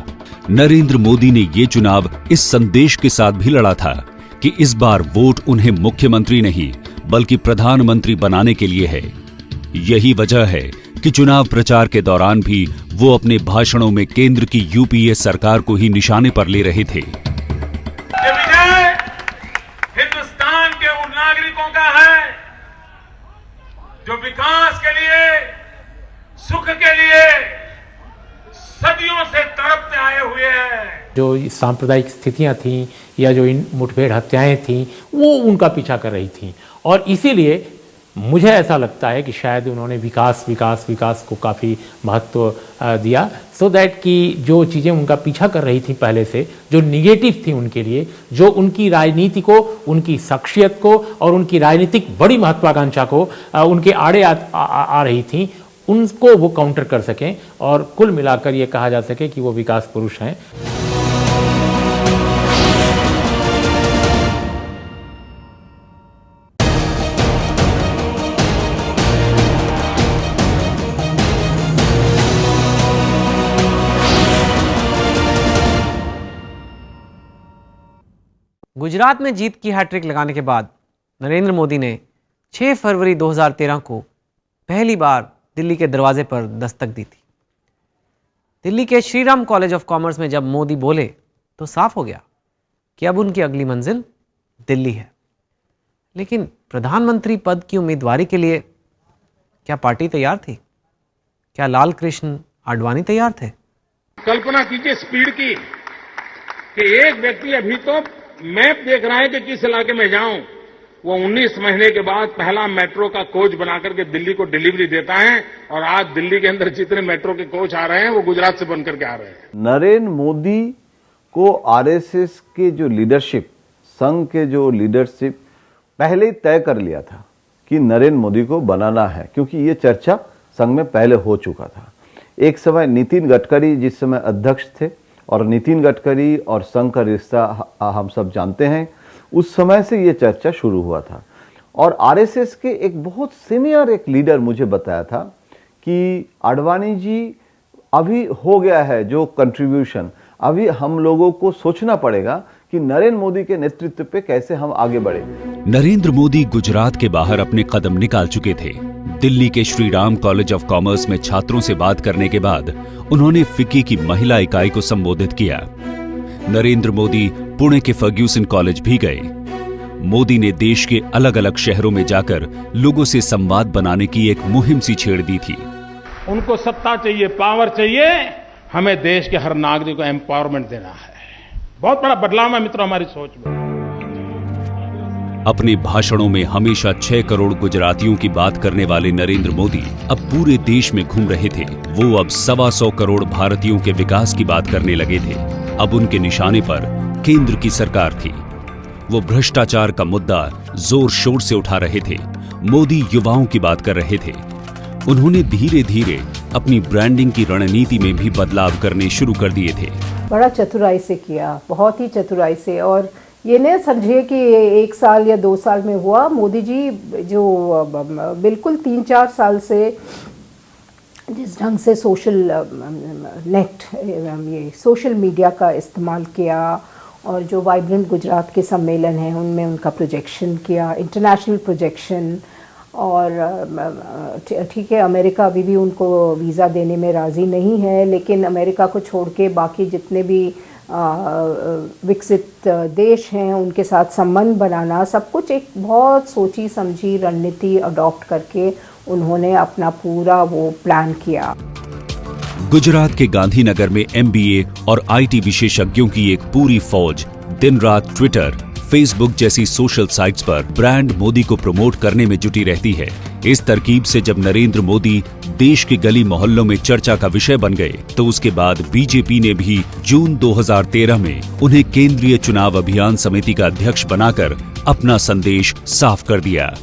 नरेंद्र मोदी ने ये चुनाव इस संदेश के साथ भी लड़ा था कि इस बार वोट उन्हें मुख्यमंत्री नहीं बल्कि प्रधानमंत्री बनाने के लिए है। यही वजह है कि चुनाव प्रचार के दौरान भी वो अपने भाषणों में केंद्र की यूपीए सरकार को ही निशाने पर ले रहे थे। ये विजय हिंदुस्तान के उन नागरिकों का है जो विकास के लिए, सुख के लिए सदियों से तड़पते आए हुए हैं। जो सांप्रदायिक स्थितियां थीं या जो इन मुठभेड़ हत्याएं थीं वो उनका पीछा कर रही थीं, और इसीलिए मुझे ऐसा लगता है कि शायद उन्होंने विकास को काफ़ी महत्व दिया, सो दैट कि जो चीज़ें उनका पीछा कर रही थी पहले से, जो निगेटिव थी उनके लिए, जो उनकी राजनीति को, उनकी शख्सियत को और उनकी राजनीतिक बड़ी महत्वाकांक्षा को उनके आड़े आ रही थी, उनको वो काउंटर कर सकें और कुल मिलाकर ये कहा जा सके कि वो विकास पुरुष हैं। गुजरात में जीत की हैट्रिक लगाने के बाद नरेंद्र मोदी ने 6 फरवरी 2013 को पहली बार दिल्ली के दरवाजे पर दस्तक दी थी। दिल्ली के श्रीराम कॉलेज ऑफ कॉमर्स में जब मोदी बोले तो साफ हो गया कि अब उनकी अगली मंजिल दिल्ली है। लेकिन प्रधानमंत्री पद की उम्मीदवारी के लिए क्या पार्टी तैयार थी? क्या लाल कृष्ण आडवाणी तैयार थे? कल्पना कीजिए स्पीड की कि एक व्यक्ति अभी तो मैप देख रहा है कि किस इलाके में जाऊं, वो 19 महीने के बाद पहला मेट्रो का कोच बनाकर के दिल्ली को डिलीवरी देता है, और आज दिल्ली के अंदर जितने मेट्रो के कोच आ रहे हैं वो गुजरात से बनकर के आ रहे हैं। नरेंद्र मोदी को आरएसएस के जो लीडरशिप, संघ के जो लीडरशिप पहले ही तय कर लिया था कि नरेंद्र मोदी को बनाना है, क्योंकि ये चर्चा संघ में पहले हो चुका था। एक समय नितिन गडकरी जिस समय अध्यक्ष थे, और नितिन गडकरी और संघ का रिश्ता हम सब जानते हैं, उस समय से ये चर्चा शुरू हुआ था। और आरएसएस के एक बहुत सीनियर एक लीडर मुझे बताया था कि आडवाणी जी अभी हो गया है जो कंट्रीब्यूशन, अभी हम लोगों को सोचना पड़ेगा कि नरेंद्र मोदी के नेतृत्व पे कैसे हम आगे बढ़े। नरेंद्र मोदी गुजरात के बाहर अपने कदम निकाल चुके थे। दिल्ली के श्रीराम कॉलेज ऑफ कॉमर्स में छात्रों से बात करने के बाद उन्होंने फिक्की की महिला इकाई को संबोधित किया। नरेंद्र मोदी पुणे के फर्ग्यूसन कॉलेज भी गए। मोदी ने देश के अलग अलग शहरों में जाकर लोगों से संवाद बनाने की एक मुहिम सी छेड़ दी थी। उनको सत्ता चाहिए, पावर चाहिए, हमें देश के हर नागरिक को एम्पावरमेंट देना है। बहुत बड़ा बदलाव है मित्रों हमारी सोच में। अपने भाषणों में हमेशा 6 करोड़ गुजरातियों की बात करने वाले नरेंद्र मोदी अब पूरे देश में घूम रहे थे। वो अब 125 करोड़ भारतीयों के विकास की बात करने लगे थे। अब उनके निशाने पर केंद्र की सरकार थी। वो भ्रष्टाचार का मुद्दा जोर शोर से उठा रहे थे। मोदी युवाओं की बात कर रहे थे। उन्होंने धीरे धीरे अपनी ब्रांडिंग की रणनीति में भी बदलाव करने शुरू कर दिए थे। बड़ा चतुराई से किया, बहुत ही चतुराई से। और ये नहीं समझिए कि 1 साल या 2 साल में हुआ। मोदी जी जो बिल्कुल 3-4 साल से जिस ढंग से सोशल मीडिया का इस्तेमाल किया, और जो वाइब्रेंट गुजरात के सम्मेलन हैं उनमें उनका प्रोजेक्शन किया, इंटरनेशनल प्रोजेक्शन, और ठीक है, अमेरिका अभी भी उनको वीज़ा देने में राज़ी नहीं है, लेकिन अमेरिका को छोड़ के बाकी जितने भी विकसित देश हैं उनके साथ संबंध बनाना, सब कुछ एक बहुत सोची समझी रणनीति अडॉप्ट करके उन्होंने अपना पूरा वो प्लान किया। गुजरात के गांधीनगर में MBA और IT विशेषज्ञों की एक पूरी फौज दिन रात ट्विटर, फेसबुक जैसी सोशल साइट्स पर ब्रांड मोदी को प्रमोट करने में जुटी रहती है। इस तरकीब से जब नरेंद्र मोदी देश के गली मोहल्लों में चर्चा का विषय बन गए, तो उसके बाद बीजेपी ने भी जून 2013 में उन्हें केंद्रीय चुनाव अभियान समिति का अध्यक्ष बनाकर अपना संदेश साफ कर दिया।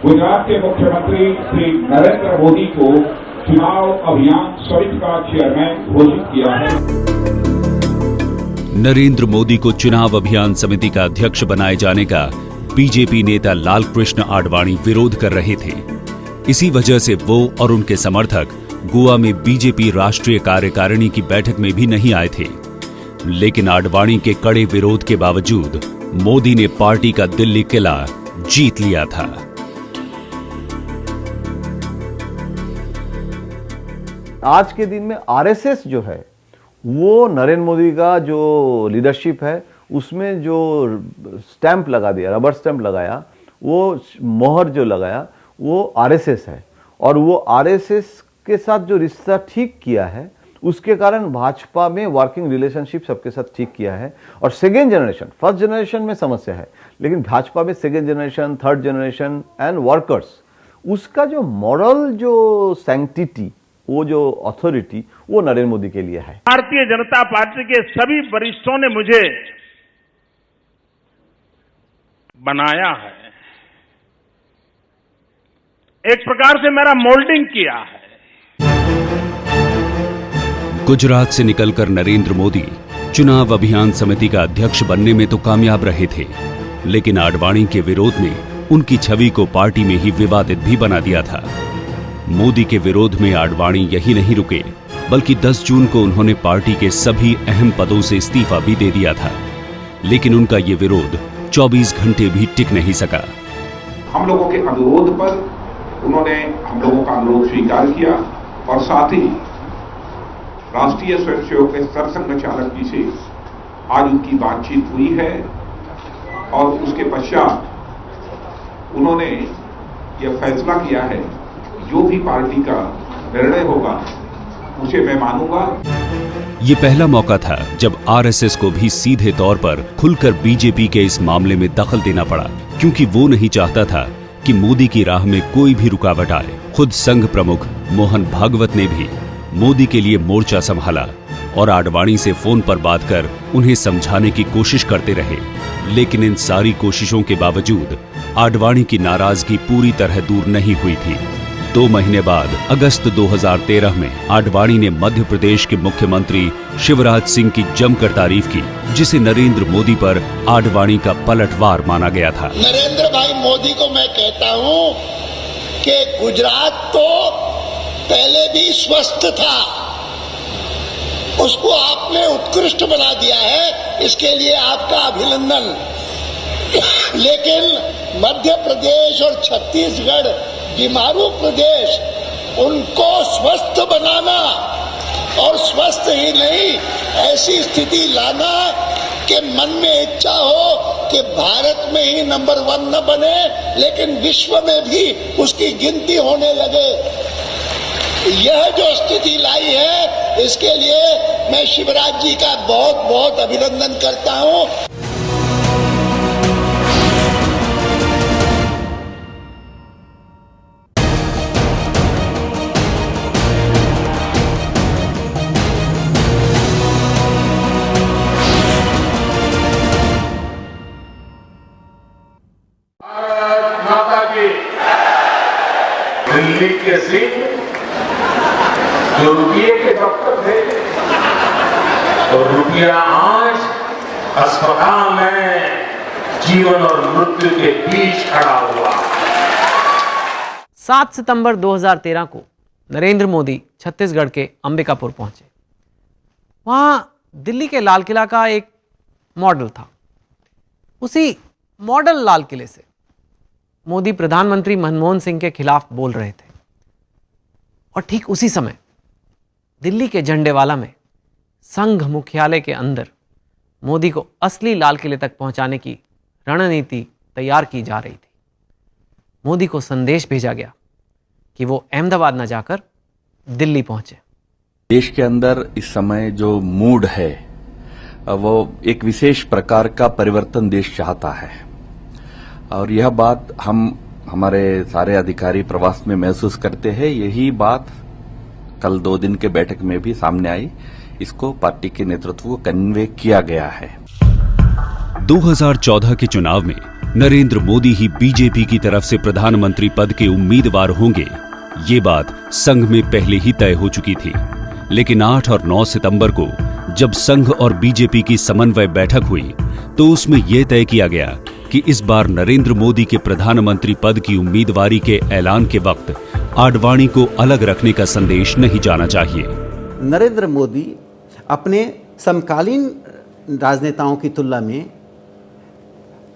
गुजरात के मुख्यमंत्री श्री नरेंद्र मोदी को चुनाव अभियान समिति का चेयरमैन घोषित किया है। नरेंद्र मोदी को चुनाव अभियान समिति का अध्यक्ष बनाए जाने का बीजेपी नेता लालकृष्ण आडवाणी विरोध कर रहे थे। इसी वजह से वो और उनके समर्थक गोवा में बीजेपी राष्ट्रीय कार्यकारिणी की बैठक में भी नहीं आए थे। लेकिन आडवाणी के कड़े विरोध के बावजूद मोदी ने पार्टी का दिल्ली किला जीत लिया था। आज के दिन में आरएसएस जो है वो नरेंद्र मोदी का जो लीडरशिप है उसमें जो स्टैंप लगा दिया, रबर स्टैंप लगाया, वो मोहर जो लगाया वो आरएसएस है। और वो आरएसएस के साथ जो रिश्ता ठीक किया है उसके कारण भाजपा में वर्किंग रिलेशनशिप सबके साथ ठीक किया है। और सेकेंड जनरेशन, फर्स्ट जनरेशन में समस्या है, लेकिन भाजपा में second generation, third generation and workers, उसका जो मॉरल जो सैंक्टिटी, वो जो अथॉरिटी, वो नरेंद्र मोदी के लिए है। भारतीय जनता पार्टी के सभी वरिष्ठों ने मुझे बनाया है, एक प्रकार से मेरा मोल्डिंग किया है। गुजरात से निकलकर नरेंद्र मोदी चुनाव अभियान समिति का अध्यक्ष बनने में तो कामयाब रहे थे, लेकिन आडवाणी के विरोध ने उनकी छवि को पार्टी में ही विवादित भी बना दिया था। मोदी के विरोध में आडवाणी यही नहीं रुके, बल्कि 10 जून को उन्होंने पार्टी के सभी अहम पदों से इस्तीफा भी दे दिया था। लेकिन उनका ये विरोध 24 घंटे भी टिक नहीं सका। हम लोगों के अनुरोध पर उन्होंने हम लोगों का अनुरोध स्वीकार किया और साथ ही राष्ट्रीय स्वयंसेवक के सरसंघचालक जी से आज उनकी बातचीत हुई है और उसके पश्चात उन्होंने यह फैसला किया है जो भी पार्टी का निर्णय होगा उसे मैं मानूंगा। ये पहला मौका था जब आरएसएस को भी सीधे तौर पर खुलकर बीजेपी के इस मामले में दखल देना पड़ा, क्योंकि वो नहीं चाहता था कि मोदी की राह में कोई भी रुकावट आए। खुद संघ प्रमुख मोहन भागवत ने भी मोदी के लिए मोर्चा संभाला और आडवाणी से फोन पर बात कर उन्हें समझाने की कोशिश करते रहे। लेकिन इन सारी कोशिशों के बावजूद आडवाणी की नाराजगी पूरी तरह दूर नहीं हुई थी। 2 महीने बाद अगस्त 2013 में आडवाणी ने मध्य प्रदेश के मुख्यमंत्री शिवराज सिंह की जमकर तारीफ की, जिसे नरेंद्र मोदी पर आडवाणी का पलटवार माना गया था। नरेंद्र भाई मोदी को मैं कहता हूं कि गुजरात तो पहले भी स्वस्थ था, उसको आपने उत्कृष्ट बना दिया है, इसके लिए आपका अभिनंदन। लेकिन मध्य प्रदेश और छत्तीसगढ़, बीमारू प्रदेश, उनको स्वस्थ बनाना और स्वस्थ ही नहीं ऐसी स्थिति लाना कि मन में इच्छा हो कि भारत में ही नंबर 1 न बने लेकिन विश्व में भी उसकी गिनती होने लगे, यह जो स्थिति लाई है इसके लिए मैं शिवराज जी का बहुत बहुत अभिनंदन करता हूं। दिल्ली के सिंह जो रुपये के डॉक्टर थे, तो रुपया आज अस्पताल में जीवन और मृत्यु के बीच खड़ा हुआ। 7 सितंबर 2013 को नरेंद्र मोदी छत्तीसगढ़ के अंबिकापुर पहुंचे। वहां दिल्ली के लाल किला का एक मॉडल था। उसी मॉडल लाल किले से मोदी प्रधानमंत्री मनमोहन सिंह के खिलाफ बोल रहे थे और ठीक उसी समय दिल्ली के झंडेवाला में संघ मुख्यालय के अंदर मोदी को असली लाल किले तक पहुंचाने की रणनीति तैयार की जा रही थी। मोदी को संदेश भेजा गया कि वो अहमदाबाद न जाकर दिल्ली पहुंचे। देश के अंदर इस समय जो मूड है वो एक विशेष प्रकार का परिवर्तन देश चाहता है और यह बात हम हमारे सारे अधिकारी प्रवास में महसूस करते हैं। यही बात कल 2 दिन के बैठक में भी सामने आई। इसको पार्टी के नेतृत्व को कन्वे किया गया है। 2014 के चुनाव में नरेंद्र मोदी ही बीजेपी की तरफ से प्रधानमंत्री पद के उम्मीदवार होंगे, ये बात संघ में पहले ही तय हो चुकी थी। लेकिन 8 और 9 सितंबर को जब संघ और बीजेपी की समन्वय बैठक हुई तो उसमें यह तय किया गया कि इस बार नरेंद्र मोदी के प्रधानमंत्री पद की उम्मीदवारी के ऐलान के वक्त आडवाणी को अलग रखने का संदेश नहीं जाना चाहिए। नरेंद्र मोदी अपने समकालीन राजनेताओं की तुलना में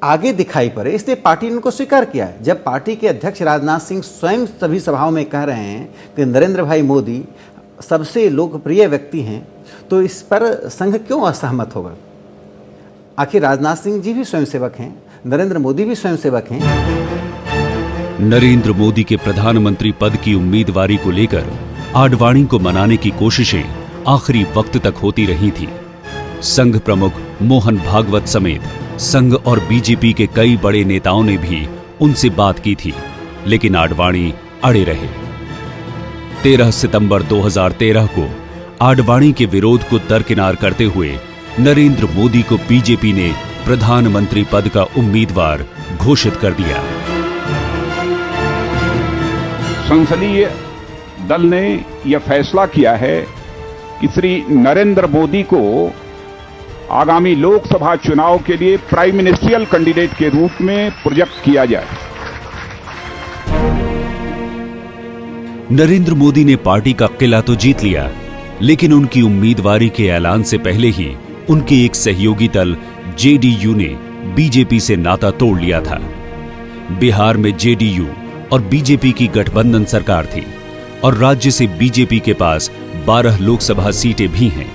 आगे दिखाई पड़े, इसलिए पार्टी ने उनको स्वीकार किया है। जब पार्टी के अध्यक्ष राजनाथ सिंह स्वयं सभी सभाओं में कह रहे हैं कि नरेंद्र भाई मोदी सबसे लोकप्रिय व्यक्ति हैं, तो इस पर संघ क्यों असहमत होगा? आखिर राजनाथ सिंह जी भी स्वयंसेवक हैं, नरेंद्र मोदी भी स्वयंसेवक हैं। नरेंद्र मोदी के प्रधानमंत्री पद की उम्मीदवारी को लेकर आडवाणी को मनाने की कोशिशें आखिरी वक्त तक होती रही थी। संघ प्रमुख मोहन भागवत समेत संघ और बीजेपी के कई बड़े नेताओं ने भी उनसे बात की थी, लेकिन आडवाणी अड़े रहे। 13 सितंबर 2013 को आडवाणी के विरोध को दरकिनार करते हुए नरेंद्र मोदी को बीजेपी ने प्रधानमंत्री पद का उम्मीदवार घोषित कर दिया। संसदीय दल ने यह फैसला किया है कि श्री नरेंद्र मोदी को आगामी लोकसभा चुनाव के लिए प्राइम मिनिस्ट्रियल कैंडिडेट के रूप में प्रोजेक्ट किया जाए। नरेंद्र मोदी ने पार्टी का किला तो जीत लिया, लेकिन उनकी उम्मीदवारी के ऐलान से पहले ही उनके एक सहयोगी दल जेडीयू ने बीजेपी से नाता तोड़ लिया था। बिहार में जेडीयू और बीजेपी की गठबंधन सरकार थी और राज्य से बीजेपी के पास 12 लोकसभा सीटें भी हैं।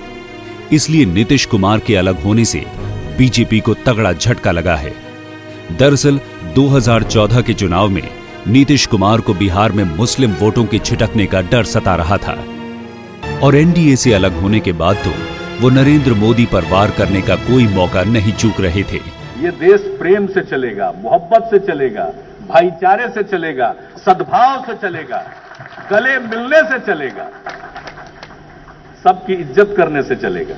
इसलिए नीतीश कुमार के अलग होने से बीजेपी को तगड़ा झटका लगा है। दरअसल 2014 के चुनाव में नीतीश कुमार को बिहार में मुस्लिम वोटों के छिटकने का डर सता रहा था और एनडीए से अलग होने के बाद तो वो नरेंद्र मोदी पर वार करने का कोई मौका नहीं चूक रहे थे। ये देश प्रेम से चलेगा, मोहब्बत से चलेगा, भाईचारे से चलेगा, सद्भाव से चलेगा, गले मिलने से चलेगा, सबकी इज्जत करने से चलेगा।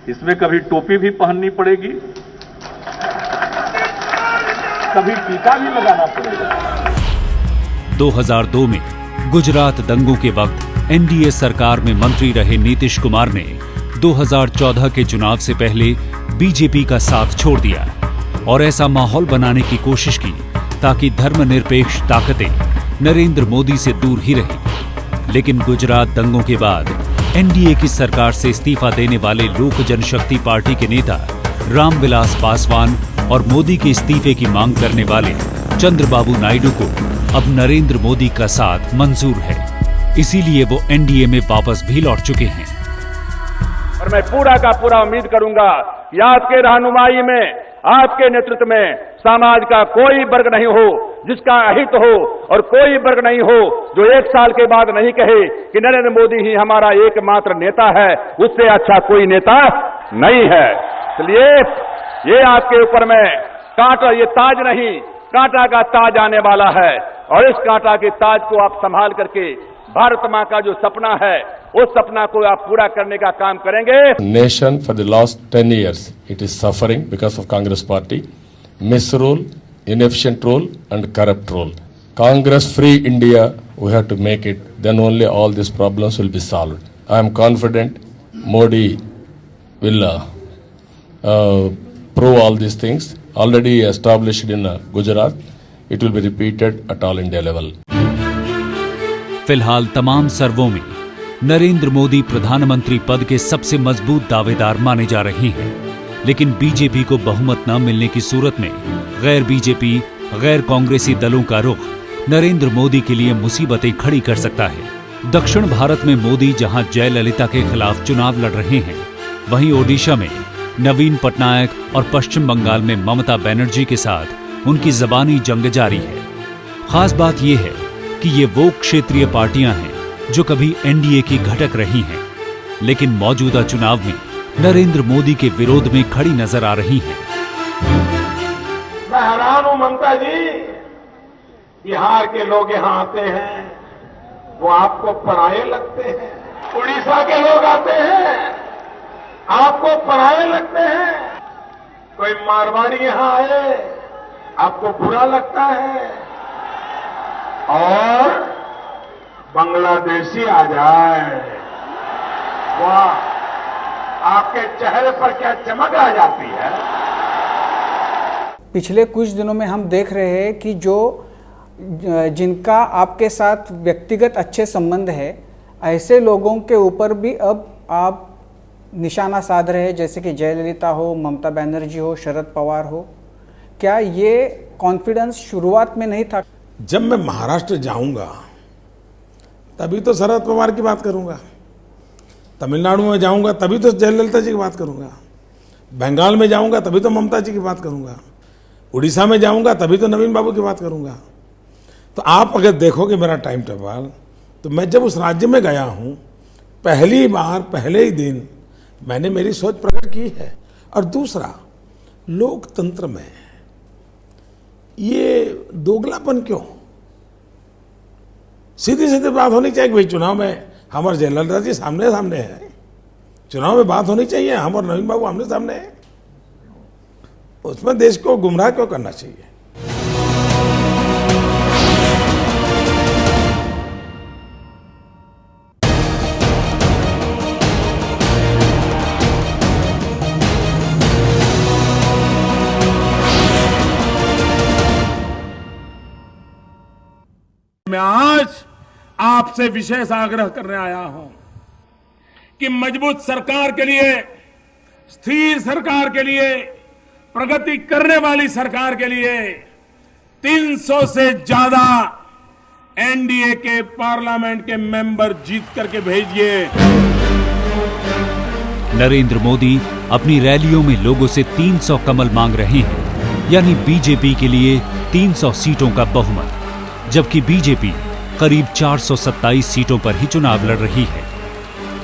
इसमें कभी टोपी भी पहननी पड़ेगी, कभी टीका भी लगाना पड़ेगा। 2002 में गुजरात दंगों के वक्त एनडीए सरकार में मंत्री रहे नीतीश कुमार ने 2014 के चुनाव से पहले बीजेपी का साथ छोड़ दिया और ऐसा माहौल बनाने की कोशिश की ताकि धर्मनिरपेक्ष ताकतें नरेंद्र मोदी से दूर ही रहें। लेकिन गुजरात दंगों के बाद एनडीए की सरकार से इस्तीफा देने वाले लोक जनशक्ति पार्टी के नेता रामविलास पासवान और मोदी के इस्तीफे की मांग करने वाले चंद्रबाबू नायडू को अब नरेंद्र मोदी का साथ मंजूर है। इसीलिए वो एनडीए में वापस भी लौट चुके हैं। और मैं पूरा का पूरा उम्मीद करूंगा कि आपके रहनुमाई में, आपके नेतृत्व में समाज का कोई वर्ग नहीं हो जिसका अहित हो और कोई वर्ग नहीं हो जो 1 साल के बाद नहीं कहे कि नरेंद्र मोदी ही हमारा एकमात्र नेता है, उससे अच्छा कोई नेता नहीं है। इसलिए ये आपके ऊपर में कांटा, ये ताज नहीं, कांटा का ताज आने वाला है और इस कांटा के ताज को आप संभाल करके भारत मां का जो सपना है उस सपना को आप पूरा करने का काम करेंगे। Nation for the last 10 years it is suffering because of Congress party misrule, inefficient rule and corrupt rule. Congress free India we have to make it, then only all these problems will be solved. I am confident Modi will prove all these things already established in Gujarat. it will be repeated at all India level. फिलहाल तमाम सर्वों में नरेंद्र मोदी प्रधानमंत्री पद के सबसे मजबूत दावेदार माने जा रहे हैं, लेकिन बीजेपी को बहुमत न मिलने की सूरत में गैर बीजेपी, गैर कांग्रेसी दलों का रुख नरेंद्र मोदी के लिए मुसीबतें खड़ी कर सकता है। दक्षिण भारत में मोदी जहां जयललिता के खिलाफ चुनाव लड़ रहे हैं, वहीं ओडिशा में नवीन पटनायक और पश्चिम बंगाल में ममता बनर्जी के साथ उनकी जबानी जंग जारी है। खास बात यह है कि ये वो क्षेत्रीय पार्टियां हैं जो कभी एनडीए की घटक रही हैं, लेकिन मौजूदा चुनाव में नरेंद्र मोदी के विरोध में खड़ी नजर आ रही हैं। मैं हैरान हूं ममता जी, बिहार के लोग यहां आते हैं, वो आपको पराये लगते हैं। उड़ीसा के लोग आते हैं, आपको पराये लगते हैं। कोई मारवाड़ी यहां आए, आपको बुरा लगता है, और बांग्लादेशी आ जाए, वाह, आपके चेहरे पर क्या चमक आ जाती है। पिछले कुछ दिनों में हम देख रहे हैं कि जिनका आपके साथ व्यक्तिगत अच्छे संबंध है, ऐसे लोगों के ऊपर भी अब आप निशाना साध रहे हैं, जैसे कि जयललिता हो, ममता बनर्जी हो, शरद पवार हो। क्या ये कॉन्फिडेंस शुरुआत में नहीं था? जब मैं महाराष्ट्र जाऊंगा तभी तो शरद पवार की बात करूंगा, तमिलनाडु में जाऊंगा तभी तो जयललिता जी की बात करूंगा, बंगाल में जाऊंगा तभी तो ममता जी की बात करूंगा, उड़ीसा में जाऊंगा तभी तो नवीन बाबू की बात करूंगा। तो आप अगर देखोगे मेरा टाइम टेबल, तो मैं जब उस राज्य में गया हूं, पहली बार पहले ही दिन मैंने मेरी सोच प्रकट की है। और दूसरा, लोकतंत्र में ये दोगलापन क्यों? सीधी सीधी बात होनी चाहिए कि भाई चुनाव में हम और जयललिता जी सामने सामने है, चुनाव में बात होनी चाहिए हम और नवीन बाबू आमने सामने है। उसमें देश को गुमराह क्यों करना चाहिए? मैं आज आपसे विशेष आग्रह करने आया हूं कि मजबूत सरकार के लिए, स्थिर सरकार के लिए, प्रगति करने वाली सरकार के लिए 300 से ज्यादा एनडीए के पार्लियामेंट के मेंबर जीत करके भेजिए। नरेंद्र मोदी अपनी रैलियों में लोगों से 300 कमल मांग रहे हैं, यानी बीजेपी के लिए 300 सीटों का बहुमत, जबकि बीजेपी करीब 427 सीटों पर ही चुनाव लड़ रही है।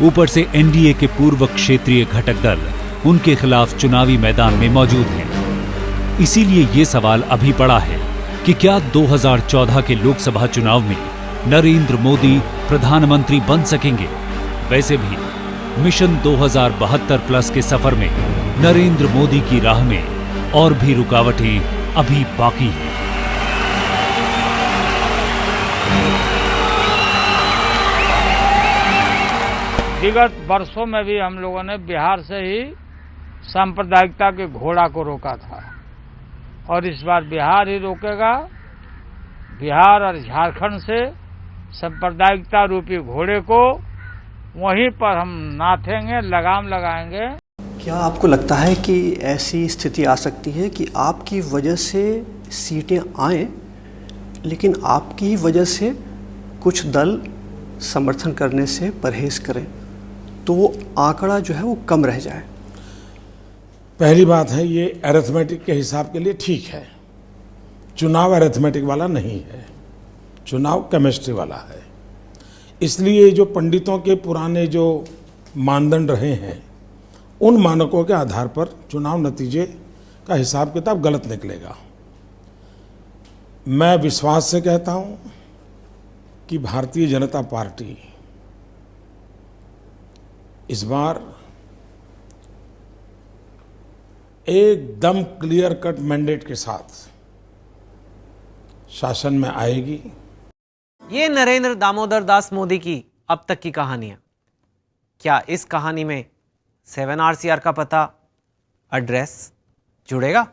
ऊपर से एनडीए के पूर्व क्षेत्रीय घटक दल उनके खिलाफ चुनावी मैदान में मौजूद हैं। इसीलिए ये सवाल अभी पड़ा है कि क्या 2014 के लोकसभा चुनाव में नरेंद्र मोदी प्रधानमंत्री बन सकेंगे? वैसे भी मिशन 2072 प्लस के सफर में नरेंद्र मोदी की राह में और भी रुकावटें अभी बाकी हैं। विगत वर्षों में भी हम लोगों ने बिहार से ही सांप्रदायिकता के घोड़ा को रोका था, और इस बार बिहार ही रोकेगा। बिहार और झारखंड से सांप्रदायिकता रूपी घोड़े को वहीं पर हम नाथेंगे, लगाम लगाएंगे। क्या आपको लगता है कि ऐसी स्थिति आ सकती है कि आपकी वजह से सीटें आए, लेकिन आपकी वजह से कुछ दल समर्थन करने से परहेज करें, तो वो आंकड़ा जो है वो कम रह जाए? पहली बात है, ये अरिथमेटिक के हिसाब के लिए ठीक है। चुनाव अरिथमेटिक वाला नहीं है, चुनाव केमिस्ट्री वाला है। इसलिए जो पंडितों के पुराने जो मानदंड रहे हैं, उन मानकों के आधार पर चुनाव नतीजे का हिसाब किताब गलत निकलेगा। मैं विश्वास से कहता हूं कि भारतीय जनता पार्टी इस बार एकदम क्लियर कट मैंडेट के साथ शासन में आएगी। ये नरेंद्र दामोदर दास मोदी की अब तक की कहानी है। क्या इस कहानी में 7 RCR का पता, एड्रेस जुड़ेगा?